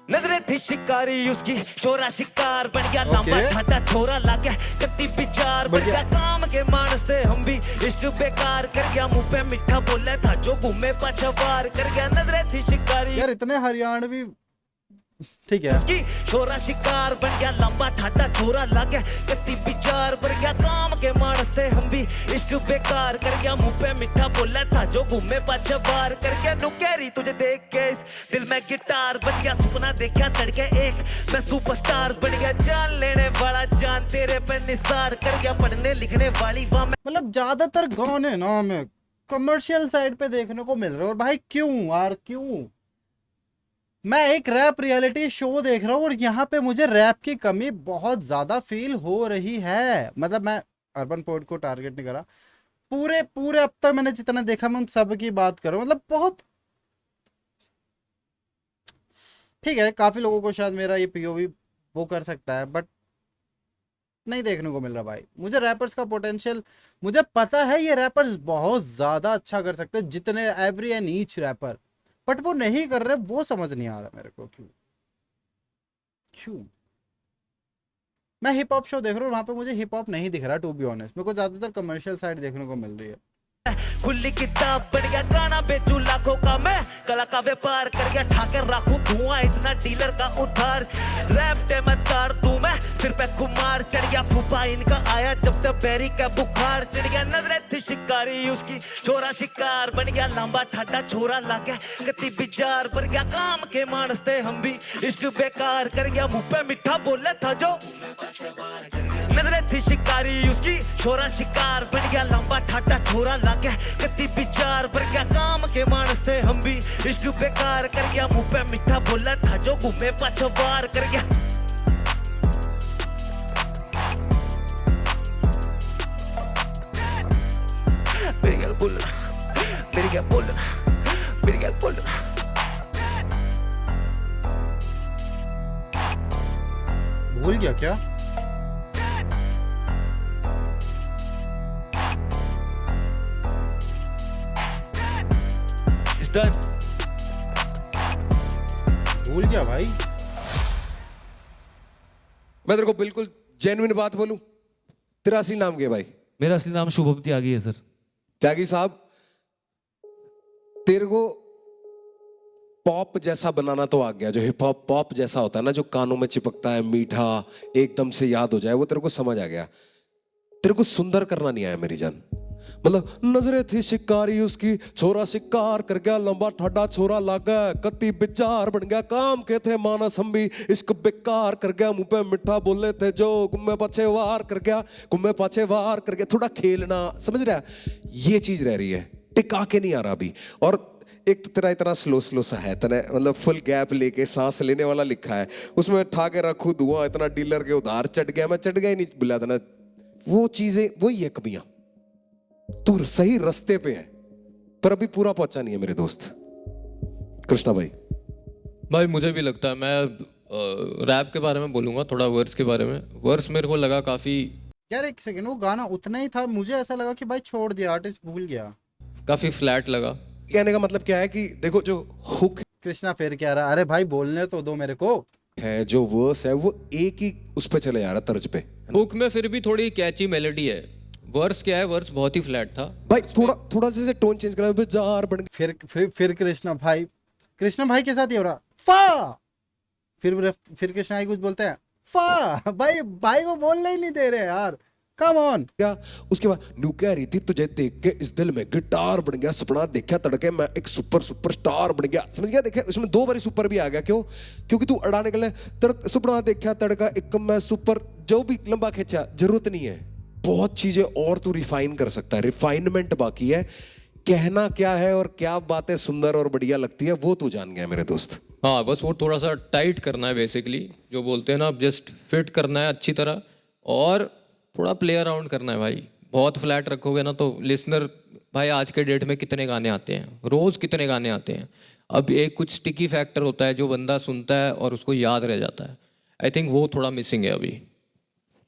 नजरे थी शिकारी उसकी, छोरा शिकार बन गया, लंबा ठाटा छोरा लागे कत्ती विचार बन गया, काम के मानस थे हम भी, इश्क बेकार कर गया, मुंह पे मीठा बोला था जो घूमे पाछा वार कर गया। नजरे थी शिकारी यार इतने हरियाणवी, ठीक है। उसकी छोरा शिकार बन गया, लंबा ठाटा छोरा लागे कत्ती विचार बन गया, काम के मानस थे हम भी, इश्क बेकार कर गया, मुंह पे मीठा बोला था जो घूमे पाछा वार कर गया। नुकेरी तुझे देख के इस दिल में गिटार बज गया, सपना देखा तड़के एक, मैं सुपरस्टार बन गया, जान लेने वाला जान तेरे पे निसार कर गया, पढ़ने लिखने वाली वहाँ में। मतलब ज्यादातर गाने ना हमें कमर्शियल साइड पे देखने को मिल रहे हैं, और भाई क्यों यार क्यों? मैं एक रैप रियलिटी शो देख रहा हूँ और यहाँ पे मुझे रैप की कमी बहुत ज़्यादा फील हो रही है। मतलब मैं अर्बन पोएट को टारगेट नहीं करा, पूरे अब तक मैंने जितना देखा मैं उन सब की बात कर रहा हूँ। मतलब बहुत ठीक है, काफ़ी लोगों को शायद मेरा ये POV वो कर सकता है, बट नहीं देखने को मिल रहा भाई। मुझे रैपर्स का पोटेंशियल, मुझे पता है ये रैपर्स बहुत ज्यादा अच्छा कर सकते हैं जितने every and each rapper, but वो नहीं कर रहे, वो समझ नहीं आ रहा मेरे को क्यों। मैं हिप हॉप शो देख रहा हूँ, वहां पे मुझे हिप हॉप नहीं दिख रहा टू बी ऑनेस्ट, मेरे को ज्यादातर कमर्शियल साइड देखने को मिल रही है। खुली किताब बन गया गाना बेचू लाखों का मैं, कला का व्यापार कर गया ठाकर राखू धुआं इतना डीलर का उधार, रैप डेमदार तू मैं सिर पे कुमार, चढ़ गया फूफा इनका आया जब तक बैरी का बुखार, चढ़ गया नजरे थी शिकारी उसकी छोरा शिकार, बन गया लंबा ठाडा छोरा लागे गति बिजार, बन गया काम के मानस थे हम भी इश्क बेकार, कर गया मुंह पे मीठा बोले था जो नजरे थी शिकारी उसकी छोरा शिकार, बन गया लंबा ठाडा छोरा लागे गति बिचार, पर क्या काम के मानस थे हम भी इश्क बेकार, कर गया मुंह पे मीठा बोला था जो घूमे पछवार, कर गया मेरी गल बोल मेरी गल बोल मेरी गल बोल भूल गया क्या? डन भूल गया भाई। मैं तेरे को बिल्कुल जेन्युइन बात बोलूं, तेरा असली नाम क्या है भाई? मेरा असली नाम शुभम त्यागी है सर। त्यागी साहब, तेरे को पॉप जैसा बनाना तो आ गया, जो हिप हॉप पॉप जैसा होता है ना, जो कानों में चिपकता है, मीठा एकदम से याद हो जाए, वो तेरे को समझ आ गया। तेरे को सुंदर करना नहीं आया मेरी जान। मतलब नजरे थी शिकारी उसकी छोरा शिकार, कर गया लंबा ठाडा छोरा लागा कति विचार, बन गया काम के थे मानस हम भी इश्क बेकार, कर गया मुंह पे मिठा बोले थे जो गुम्मे पाछे वार, कर गया गुम्मे पाछे वार, कर गया थोड़ा खेलना, समझ रहा है? ये चीज रह रही है, टिका के नहीं आ रहा अभी। और एक तो तेरा इतना स्लो स्लो सा है, तेरा मतलब फुल गैप लेके सांस लेने वाला लिखा है, उसमें ठाके रखू धुआं इतना डीलर के उधार चढ़ गया, मैं चढ़ गया ही नहीं बुला था ना, वो चीजें वही है कमियां। तू सही रास्ते पे है पर अभी पूरा पहुंचा नहीं है मेरे दोस्त। कृष्णा भाई मुझे भी लगता है, मैं रैप के बारे में बोलूंगा थोड़ा, वर्स के बारे में। वर्स मेरे को लगा काफी, यार एक सेकंड, वो गाना उतना ही था, मुझे ऐसा लगा कि भाई छोड़ दिया, आर्टिस्ट भूल गया, काफी फ्लैट लगा। कहने का मतलब क्या है कि देखो जो हुक कृष्णा फिर क्या रहा, अरे भाई बोलने तो दो मेरे को, है जो वर्स है वो एक ही उस पे चले जा रहा तर्ज पे। हुक में फिर भी थोड़ी कैची मेलोडी है, वर्स क्या है, वर्स बहुत ही फ्लैट था भाई, थोड़ा से टोन चेंज करा, जार बन फिर कृष्णा भाई के साथ ये हो रहा फा, फिर कृष्णा भाई कुछ बोलते हैं फा, भाई को बोलने ही नहीं दे रहे यार, कम ऑन। क्या उसके बाद न्यू कह रही थी तुझे देख के इस दिल में गिटार बन गया, सपना देखा तड़के मैं एक सुपरस्टार बन गया, समझ गया? देखा उसमें दो बारी सुपर भी आ गया, क्यों? क्योंकि तू अड़ाने के लिए सपना देखा तड़का एक मैं सुपर, जो भी लंबा खींचा जरूरत नहीं है, बहुत चीजें और तू रिफाइन कर सकता है, रिफाइनमेंट बाकी है, कहना क्या है और क्या बातें सुंदर और बढ़िया लगती है वो तू जान गया मेरे दोस्त। हाँ, बस वो थोड़ा सा टाइट करना है बेसिकली, जो बोलते हैं ना, जस्ट फिट करना है अच्छी तरह, और थोड़ा प्ले अराउंड करना है भाई। बहुत फ्लैट रखोगे ना तो लिसनर, भाई आज के डेट में कितने गाने आते हैं, रोज कितने गाने आते हैं, अब एक कुछ स्टिकी फैक्टर होता है जो बंदा सुनता है और उसको याद रह जाता है, आई थिंक वो थोड़ा मिसिंग है अभी।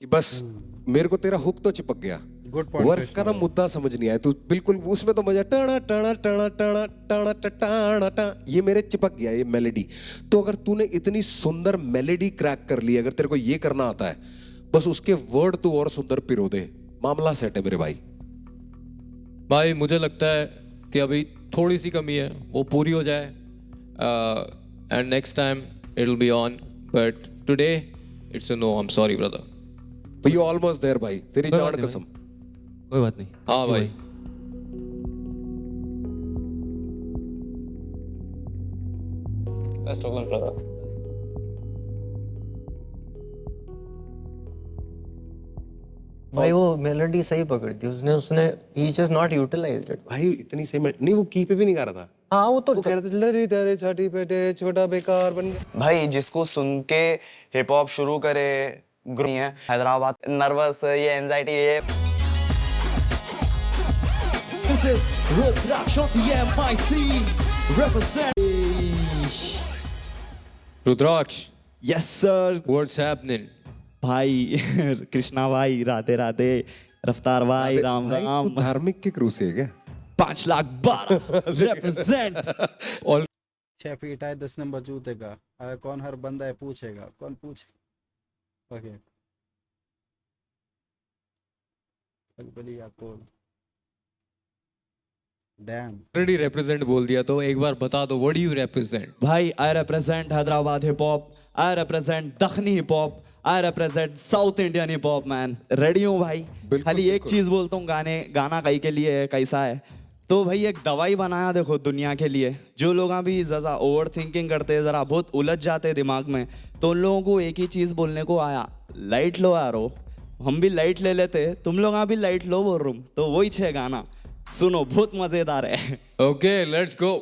बस मेरे को तेरा हुक तो चिपक गया, वर्स का ना मुद्दा समझ नहीं आया, तू बिल्कुल उसमें तो मजा टाणा टाणा टाणा टाणा टाणा टाणा टा, ये मेरे चिपक गया ये मेलोडी। तो अगर तूने इतनी सुंदर मेलोडी क्रैक कर ली, अगर तेरे को ये करना आता है, बस उसके वर्ड तू और सुंदर पिरो दे, मामला सेट है मेरे भाई। मुझे लगता है कि अभी थोड़ी सी कमी है, वो पूरी हो जाए, and next time it will be on, but today it's a no, I am sorry brother. You almost there भाई, तेरी जान कसम। कोई बात नहीं। हाँ भाई, बेस्ट ऑफ लक ब्रदर। भाई वो मेलोडी सही पकड़ी थी उसने ही जस्ट नॉट यूटिलाइज्ड इट। भाई इतनी सही नहीं, वो की पे भी नहीं गा रहा था। हाँ वो तो कह रहे थे लरी तेरे छाती पेटे छोटा बेकार बन गया। भाई जिसको सुन के हिप हॉप शुरू करे नहीं है, हैदराबाद नर्वस, ये एंजाइटी, ये This is Rudraksha on the MIC represent. Rudraksh, yes sir, what's happening? भाई कृष्णा भाई राधे राधे, रफ्तार भाई राम भाई, राम। तू धार्मिक के क्रू से है क्या? 5,12,000 रिप्रेजेंट। ऑल 6 फीट आए 10 नंबर जूते का। अगर कौन हर बंदा है पूछेगा, कौन पूछे? ओके बली आपको डैम ऑलरेडी रिप्रेजेंट बोल दिया, तो एक बार बता दो व्हाट डू यू रिप्रेजेंट? भाई I represent Hyderabad hip hop, I represent Dakhni hip hop, I represent South Indian hip hop man. Ready हूँ भाई। खाली एक चीज बोलता हूँ, गाना कई के लिए है, कैसा है तो भाई एक दवाई बनाया देखो दुनिया के लिए। जो लोग अभी ज़रा ओवर थिंकिंग करते हैं, ज़रा बहुत उलझ जाते हैं दिमाग में, तो उन लोगों को एक ही चीज़ बोलने को आया, लाइट लो यारो। हम भी लाइट ले लेते, तुम लोग अभी लाइट लो बोल रूम, तो वही 6 गाना सुनो, बहुत मजेदार है। Okay let's go.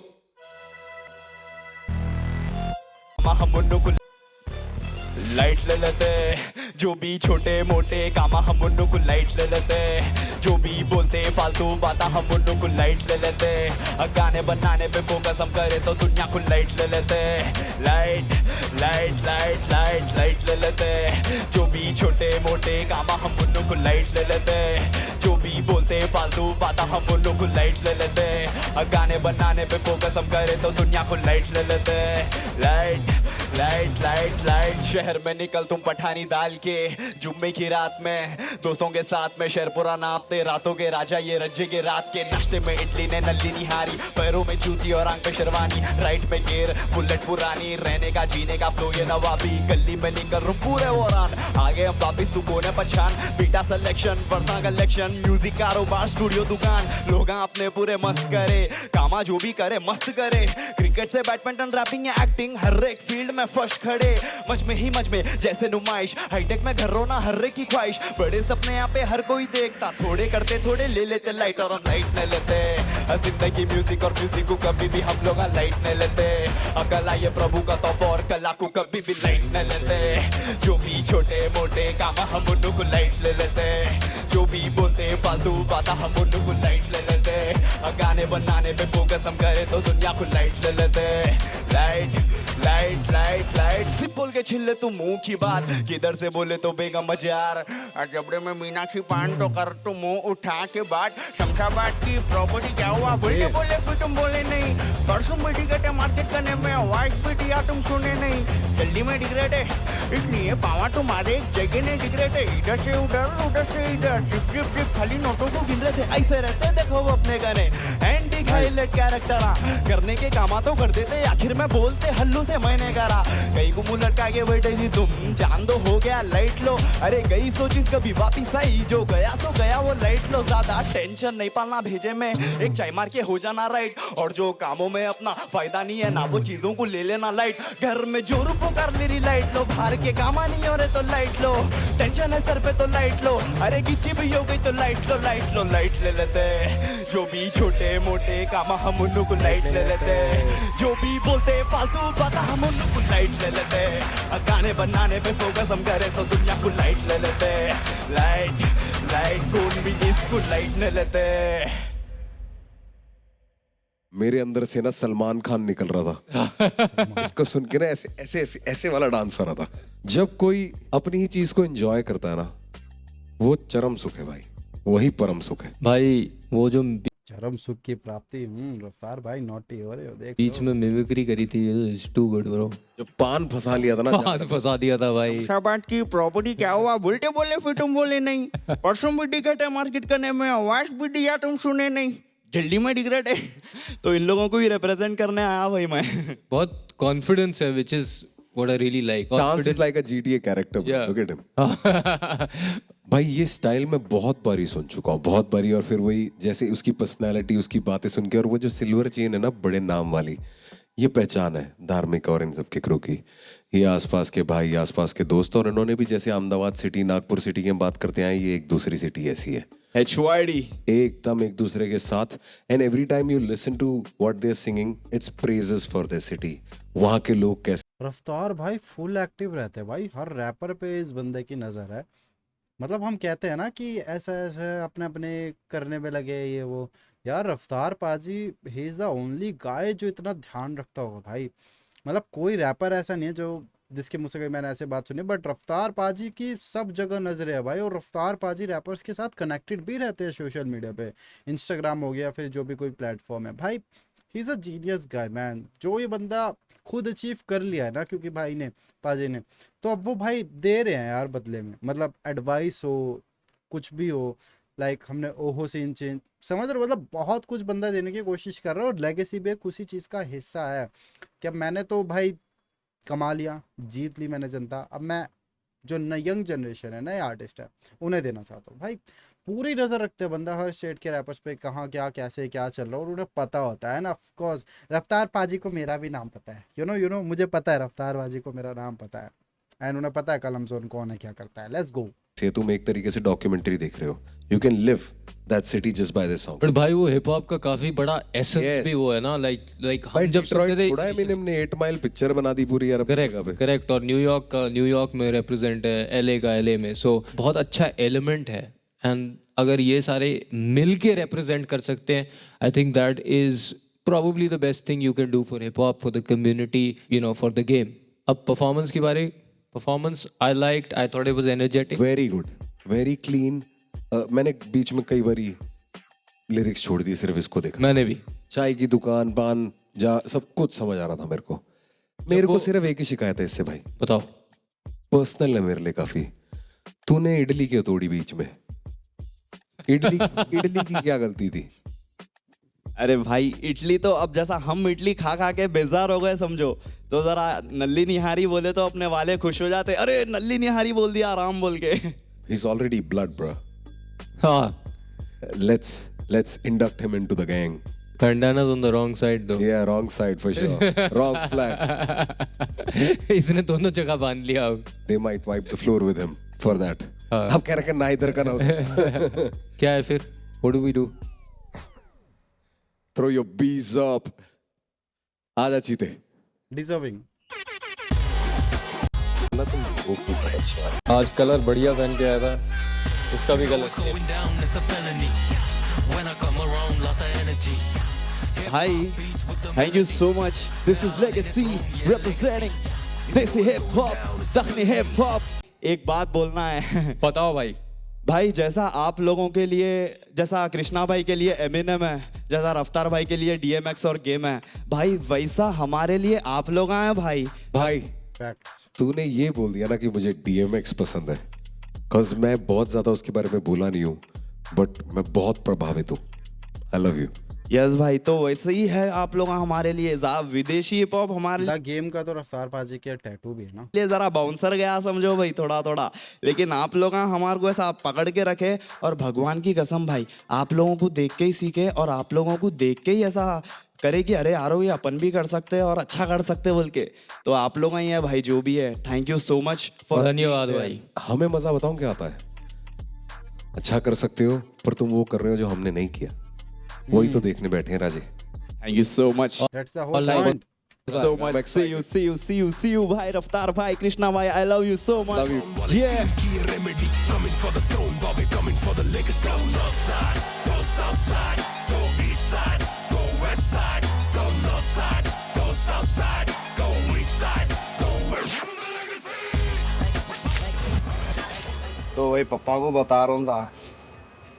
लाइट ले लेते, जो भी छोटे मोटे काम हम उन्हों को लाइट ले लेते, जो भी बोलते फालतू बात हम उन्हों को लाइट ले लेते, गाने बनाने पे फोकस हम करे तो दुनिया को लाइट ले लेते। Light light light light light ले लेते, जो भी छोटे मोटे काम हम उन्हों को लाइट ले लेते, जो भी बोलते फालतू बात हम उन्हों को लाइट ले लेते, गाने बनाने पे फोकस हम करे तो दुनिया को लाइट ले लेते। लाइट लाइट लाइट लाइट, शहर में निकल तुम पठानी डाल के, जुम्मे की रात में दोस्तों के साथ में शेरपुरा नापते, रातों के राजा ये रज्जे के रात के, नाश्ते में इडली ने नल्ली निहारी, पैरों में जूती और आंख पे शेरवानी, राइट में गेर बुलेट पुरानी, रहने का जीने का फ्लो ये नवाबी, गली में निकल रूम पूरे वरान, आगे हम वापिस तू कोने पहचान, बीटा सिलेक्शन वर्षा कलेक्शन, म्यूजिक कारोबार स्टूडियो दुकान, लोग अपने पूरे मस्त करे, कामा जो भी करे मस्त करे, क्रिकेट से बैडमिंटन रैपिंग या एक्टिंग, हर एक फील्ड में फर्स्ट खड़े, मच में ही मच में जैसे नुमाइश, हाईटेक में घर रोना हर एक की ख्वाहिश, बड़े सपने यहाँ पे हर कोई देखता, थोड़े करते थोड़े ले लेते लाइट और हम लाइट नहीं लेते, जिंदगी म्यूजिक और म्यूजिक को कभी भी हम लोग लाइट नहीं लेते, कला ये प्रभु का तोहफा और कला को कभी भी लाइट नहीं लेते, जो भी छोटे मोटे काम हम उन्हों को लाइट ले लेते, जो भी बोलते फालतू बात हम उन्हों को लाइट ले लेते, गाने बनाने पे फोकस हम करे तो दुनिया को लाइट ले लेते। लाइट लाइट लाइट लाइट, सिर्फ बोल के छिल ले तू मुंह की बात, किधर से बोले तो बेगम मजार, जबड़े में मीनाक्षी पान तो कर तू मुंह उठा के बात, शमशाबाद की प्रॉपर्टी क्या हुआ बोले बोले फिर तुम बोले नहीं, परसों में टिकट है मार्केट करने में, वाइट भी दिया तुम सुने नहीं, जल्दी में डिग्रेड है इसलिए पावा तुम्हारे जगह ने डिग्रेड है, इधर से उधर से इधर, जिप जिप जिप खाली नोटों को गिन रहे थे, ऐसे रहते देखो वो अपने गाने, एंड हाईलाइट कैरेक्टर करने के कामा तो कर देते, आखिर में बोलते हल्लू से मैंने करा, कई को मुंह लटका के बैठे जी तुम जान दो हो गया लाइट लो, अरे गई सोचिस कभी वापिस आई, जो गया सो गया वो लाइट लो, ज्यादा टेंशन नहीं पालना भेजे में, एक चाय मार के हो जाना राइट, और जो कामों में अपना फायदा नहीं है ना वो चीजों को ले लेना लाइट, घर में जो रूपो कर ले रही लाइट लो, बाहर के कामा नहीं हो रहे तो लाइट लो, टेंशन है सर पे तो लाइट लो, अरे गिच्ची भी हो गई तो लाइट लो लाइट लो लाइट ले लेते, जो भी छोटे मोटे काम हम उन्हों को लाइट ले लेते, जो भी बोलते फालतू बात हम उन्हों को लाइट ले लेते, गाने बनाने पे फोकस हम करे तो दुनिया को लाइट ले लेते। लाइट लाइट कौन भी इसको लाइट ले लेते। मेरे अंदर से ना सलमान खान निकल रहा था इसको सुन के ना, ऐसे ऐसे ऐसे ऐसे वाला डांस हो रहा था। जब कोई अपनी ही चीज को एंजॉय करता है ना, वो चरम सुख है भाई, वही परम सुख है भाई। वो जो चरम सुख की प्राप्ति। रफ्तार भाई नॉटी हो रहे हो, देख बीच में मिमिक्री करी थी, इट्स टू गुड ब्रो। जब पान फंसा लिया था ना, पान फंसा दिया था भाई। शमशाबाद की प्रॉपर्टी क्या हुआ बोलते बोले फिर तुम बोले नहीं, परसों भी टिकट है मार्केट करने में, आवाज भी दिया तुम सुने नहीं, जल्दी में डिग्रेड है, तो इन लोगों को भी रिप्रेजेंट करने आया भाई मैं। बहुत कॉन्फिडेंस है, which is what I really like. Dance is like a GTA character. Yeah. Look at him. भाई ये स्टाइल मैं बहुत बारी सुन चुका हूँ, बहुत बारी, और फिर वही जैसे उसकी पर्सनैलिटी, उसकी बातें सुन के, और वो जो सिल्वर चेन है ना बड़े नाम वाली, ये पहचान है धार्मिक और इन सब के क्रू की। ये आसपास के भाई, आसपास के दोस्त, और इन्होंने भी जैसे अहमदाबाद सिटी, नागपुर सिटी की बात करते हैं, ये एक दूसरी सिटी ऐसी है, HYD एकदम एक दूसरे के साथ। And every time you listen to what they are singing, it's praises for their city. वहाँ के लोग कैसे, रफ्तार भाई फुल एक्टिव रहते हैं भाई, हर रैपर पे इस बंदे की नज़र है। मतलब हम कहते हैं ना कि ऐसा ऐसा अपने अपने करने में लगे ये वो, यार रफ्तार पाजी he is the only guy जो इतना ध्यान रखता होगा भाई। मतलब कोई रैपर ऐसा नहीं है जो जिसके मुझसे कभी मैंने ऐसे बात सुनी, बट रफ्तार पाजी की सब जगह नजरें है भाई, और रफ्तार पाजी रैपर्स के साथ कनेक्टेड भी रहते हैं सोशल मीडिया पे, इंस्टाग्राम हो गया फिर जो भी कोई प्लेटफॉर्म है भाई। He is a genius guy man. जो ये बंदा खुद अचीव कर लिया है ना, क्योंकि भाई ने पाजी ने, तो अब वो भाई दे रहे हैं यार बदले में, मतलब एडवाइस हो कुछ भी हो, लाइक हमने ओहो सीन चेंज, समझ रहे हो, मतलब बहुत कुछ बंदा देने की कोशिश कर रहा है, और लेगेसी भी एक उसी चीज़ का हिस्सा है कि अब मैंने तो भाई कमा लिया, जीत ली मैंने जनता, अब मैं जो यंग जनरेशन है, नए आर्टिस्ट है, उन्हें देना चाहता हूँ भाई। पूरी नज़र रखते हैं बंदा हर स्टेट के रैपर्स पे, कहाँ क्या कैसे क्या चल रहा है, और उन्हें पता होता है ना। ऑफ कोर्स रफ्तार पाजी को मेरा भी नाम पता है, यू नो मुझे पता है रफ्तार पाजी को मेरा नाम पता है, एंड उन्हें पता है कलम जोन कौन है क्या करता है। Let's go. ये तुम एक तरीके से डॉक्यूमेंटरी देख रहे हो, you can live that city just by the sound. But भाई वो हिप हॉप का काफी बड़ा एसेंस भी वो है ना, लाइक भाई हम जब डिट्रॉइट सुनते थे छोड़ा है मैंने 8 माइल पिक्चर बना दी पूरी यार। करेक्ट, और न्यूयॉर्क में रिप्रेजेंट है, एलए का एलए में, सो बहुत अच्छा एलिमेंट है। एंड अगर ये सारे मिल के रिप्रेजेंट कर सकते हैं, I think that is probably the best thing you can do for hip hop, for the community, you know, for the game. अब performance की बारे, performance I liked, I thought it was energetic. Very good, very clean. मैंने बीच में कई बारी लिरिक्स छोड़ दिए, सिर्फ इसको देखा। मैंने भी चाय की दुकान, पान, जहाँ सब कुछ समझ आ रहा था मेरे को सिर्फ एक ही शिकायत है इससे भाई। बताओ। पर्सनल है मेरे लिए काफी। तूने इडली क्यों तोड़ी बीच में? इडली की क्या गलती थी? अरे भाई इडली तो अब जैसा हम इडली खा खा के बेजार हो गए समझो, तो जरा नल्ली निहारी बोले तो अपने वाले खुश हो जाते, अरे नल्ली निहारी बोल दिया आराम बोल के। He's already blood, bro. हाँ। Let's induct him into the gang. Bandana's on the wrong side though. Yeah, wrong side for sure. Wrong flag. इसने दोनों जगह बांध लिया अब। They might wipe the floor with him for that. अब कह रहे ना इधर का ना उधर। क्या है फिर? What do we do? Throw your bees up. आजा चीते। डिजर्विंग। ना तुम वो खूब अच्छा। आज कलर बढ़िया पहन के आया था, उसका भी colour. Hi, thank you so much. This is Legacy representing Desi Hip Hop, Dakhni Hip Hop. एक बात बोलना है। बताओ भाई। भाई जैसा आप लोगों के लिए, जैसा कृष्णा भाई के लिए एमिनेम है, जैसा रफ्तार भाई के लिए DMX और गेम है, भाई वैसा हमारे लिए आप लोग आए भाई। फैक्ट्स। तूने ये बोल दिया ना कि मुझे DMX पसंद है, cause मैं बहुत ज्यादा उसके बारे में बोला नहीं हूँ, बट मैं बहुत प्रभावित हूँ। I love you. यस भाई, तो वैसे ही है आप लोग हमारे लिए। विदेशी हिप हॉप हमारे लिए गेम का तो रफ्तार पाजी के टैटू भी है ना, लिए जरा बाउंसर गया समझो भाई, थोड़ा थोड़ा, लेकिन आप लोग हमारे को ऐसा पकड़ के रखे, और भगवान की कसम भाई आप लोगों को देख के ही सीखे, और आप लोगों को देख के ही ऐसा करे कि अरे यारो ये अपन भी कर सकते हैं और अच्छा कर सकते हैं बोल के। तो आप लोग ही है भाई जो भी है, thank you so much for. धन्यवाद भाई। हमें मजा बताऊं क्या आता है? अच्छा कर सकते हो, पर तुम वो कर रहे हो जो हमने नहीं किया, वही तो देखने बैठे हैं Raje. Thank you so much. That's the whole point. So much. See you भाई, रफ्तार भाई, कृष्णा भाई, I love you so much. Love you. Yeah. Remedy coming for the throne, Bobby coming for the legacy. Go north side, go south side, go east side, go west side, go north side, go south side, go east side, go west. तो वही पापा को बता रहा था,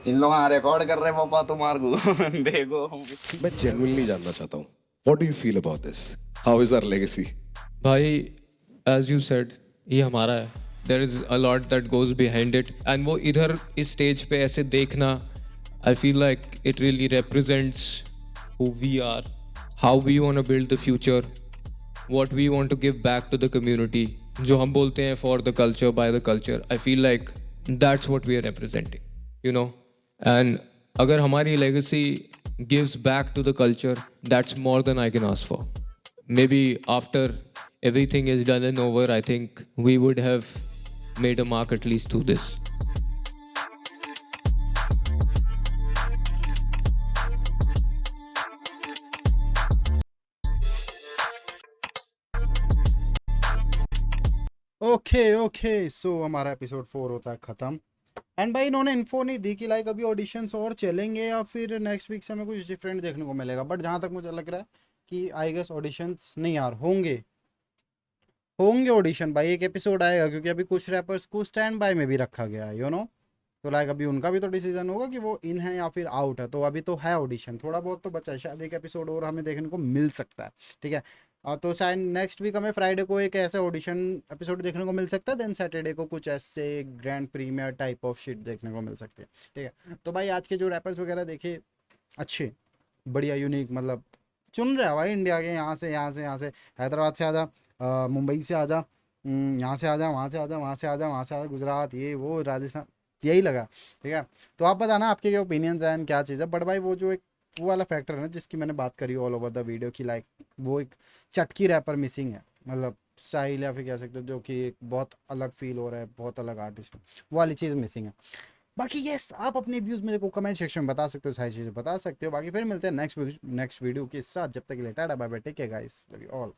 इन लोग रिकॉर्ड कर रहे हैं पापा तुम्हारे को। देखो मैं जेन्युइनली जानना चाहता हूँ, what do you feel about this? How is our legacy? भाई as you said, ये हमारा है। There is a lot that goes behind it, and वो इधर इस स्टेज पे ऐसे देखना, I feel like it really represents who we are, how we want to build the future, what we want to give back to the community. जो हम बोलते हैं for the culture, by the culture, I feel like that's what we are representing, you know. And अगर हमारी legacy gives back to the culture, that's more than I can ask for. Maybe after everything is done and over, I think we would have made a mark at least through this. Okay so हमारा एपिसोड 4 होता है खत्म। एंड भाई इन्होंने इन्फो नहीं दी कि लाइक अभी ऑडिशंस और चलेंगे या फिर नेक्स्ट वीक से हमें कुछ डिफरेंट देखने को मिलेगा, बट जहाँ तक मुझे लग रहा है कि आई गेस ऑडिशंस नहीं यार होंगे, होंगे ऑडिशन भाई, एक एपिसोड आएगा, क्योंकि अभी कुछ रैपर्स को स्टैंड बाय में भी रखा गया है, यू नो। तो लाइक अभी उनका भी तो डिसीजन होगा कि वो इन है या फिर आउट है। तो अभी तो है ऑडिशन, थोड़ा बहुत तो बचा है, शायद एक एपिसोड और हमें देखने को मिल सकता है, ठीक है। तो शायद नेक्स्ट वीक हमें फ्राइडे को एक ऐसे ऑडिशन एपिसोड देखने को मिल सकता है, देन सैटरडे को कुछ ऐसे grand premiere type of shit देखने को मिल सकती है, ठीक है। तो भाई आज के जो रैपर्स वगैरह देखे अच्छे, बढ़िया, यूनिक, मतलब चुन रहे हैं भाई इंडिया के, यहाँ से यहाँ से यहाँ से, हैदराबाद से आजा, मुंबई से आजा, यहाँ से आजा, वहाँ से आजा, वहाँ से आजा, वहाँ से आजा, गुजरात, ये वो, राजस्थान, यही लगा, ठीक है। तो आप बताना आपके क्या ओपिनियंस हैं, क्या चीज़ है। बट भाई वो जो एक वो वाला फैक्टर है ना जिसकी मैंने बात करी ऑल ओवर द वीडियो की, लाइक वो एक चटकी रैपर मिसिंग है, मतलब स्टाइल या फिर कह सकते हो जो कि एक बहुत अलग फील हो रहा है, बहुत अलग आर्टिस्ट, वो वाली चीज़ मिसिंग है। बाकी यस, आप अपने व्यूज़ मेरे को कमेंट सेक्शन में बता सकते हो, सारी चीज़ें बता सकते हो। बाकी फिर मिलते हैं नेक्स्ट वीडियो के साथ, जब तक के लिए टाटा bye bye, take care guys, love you all.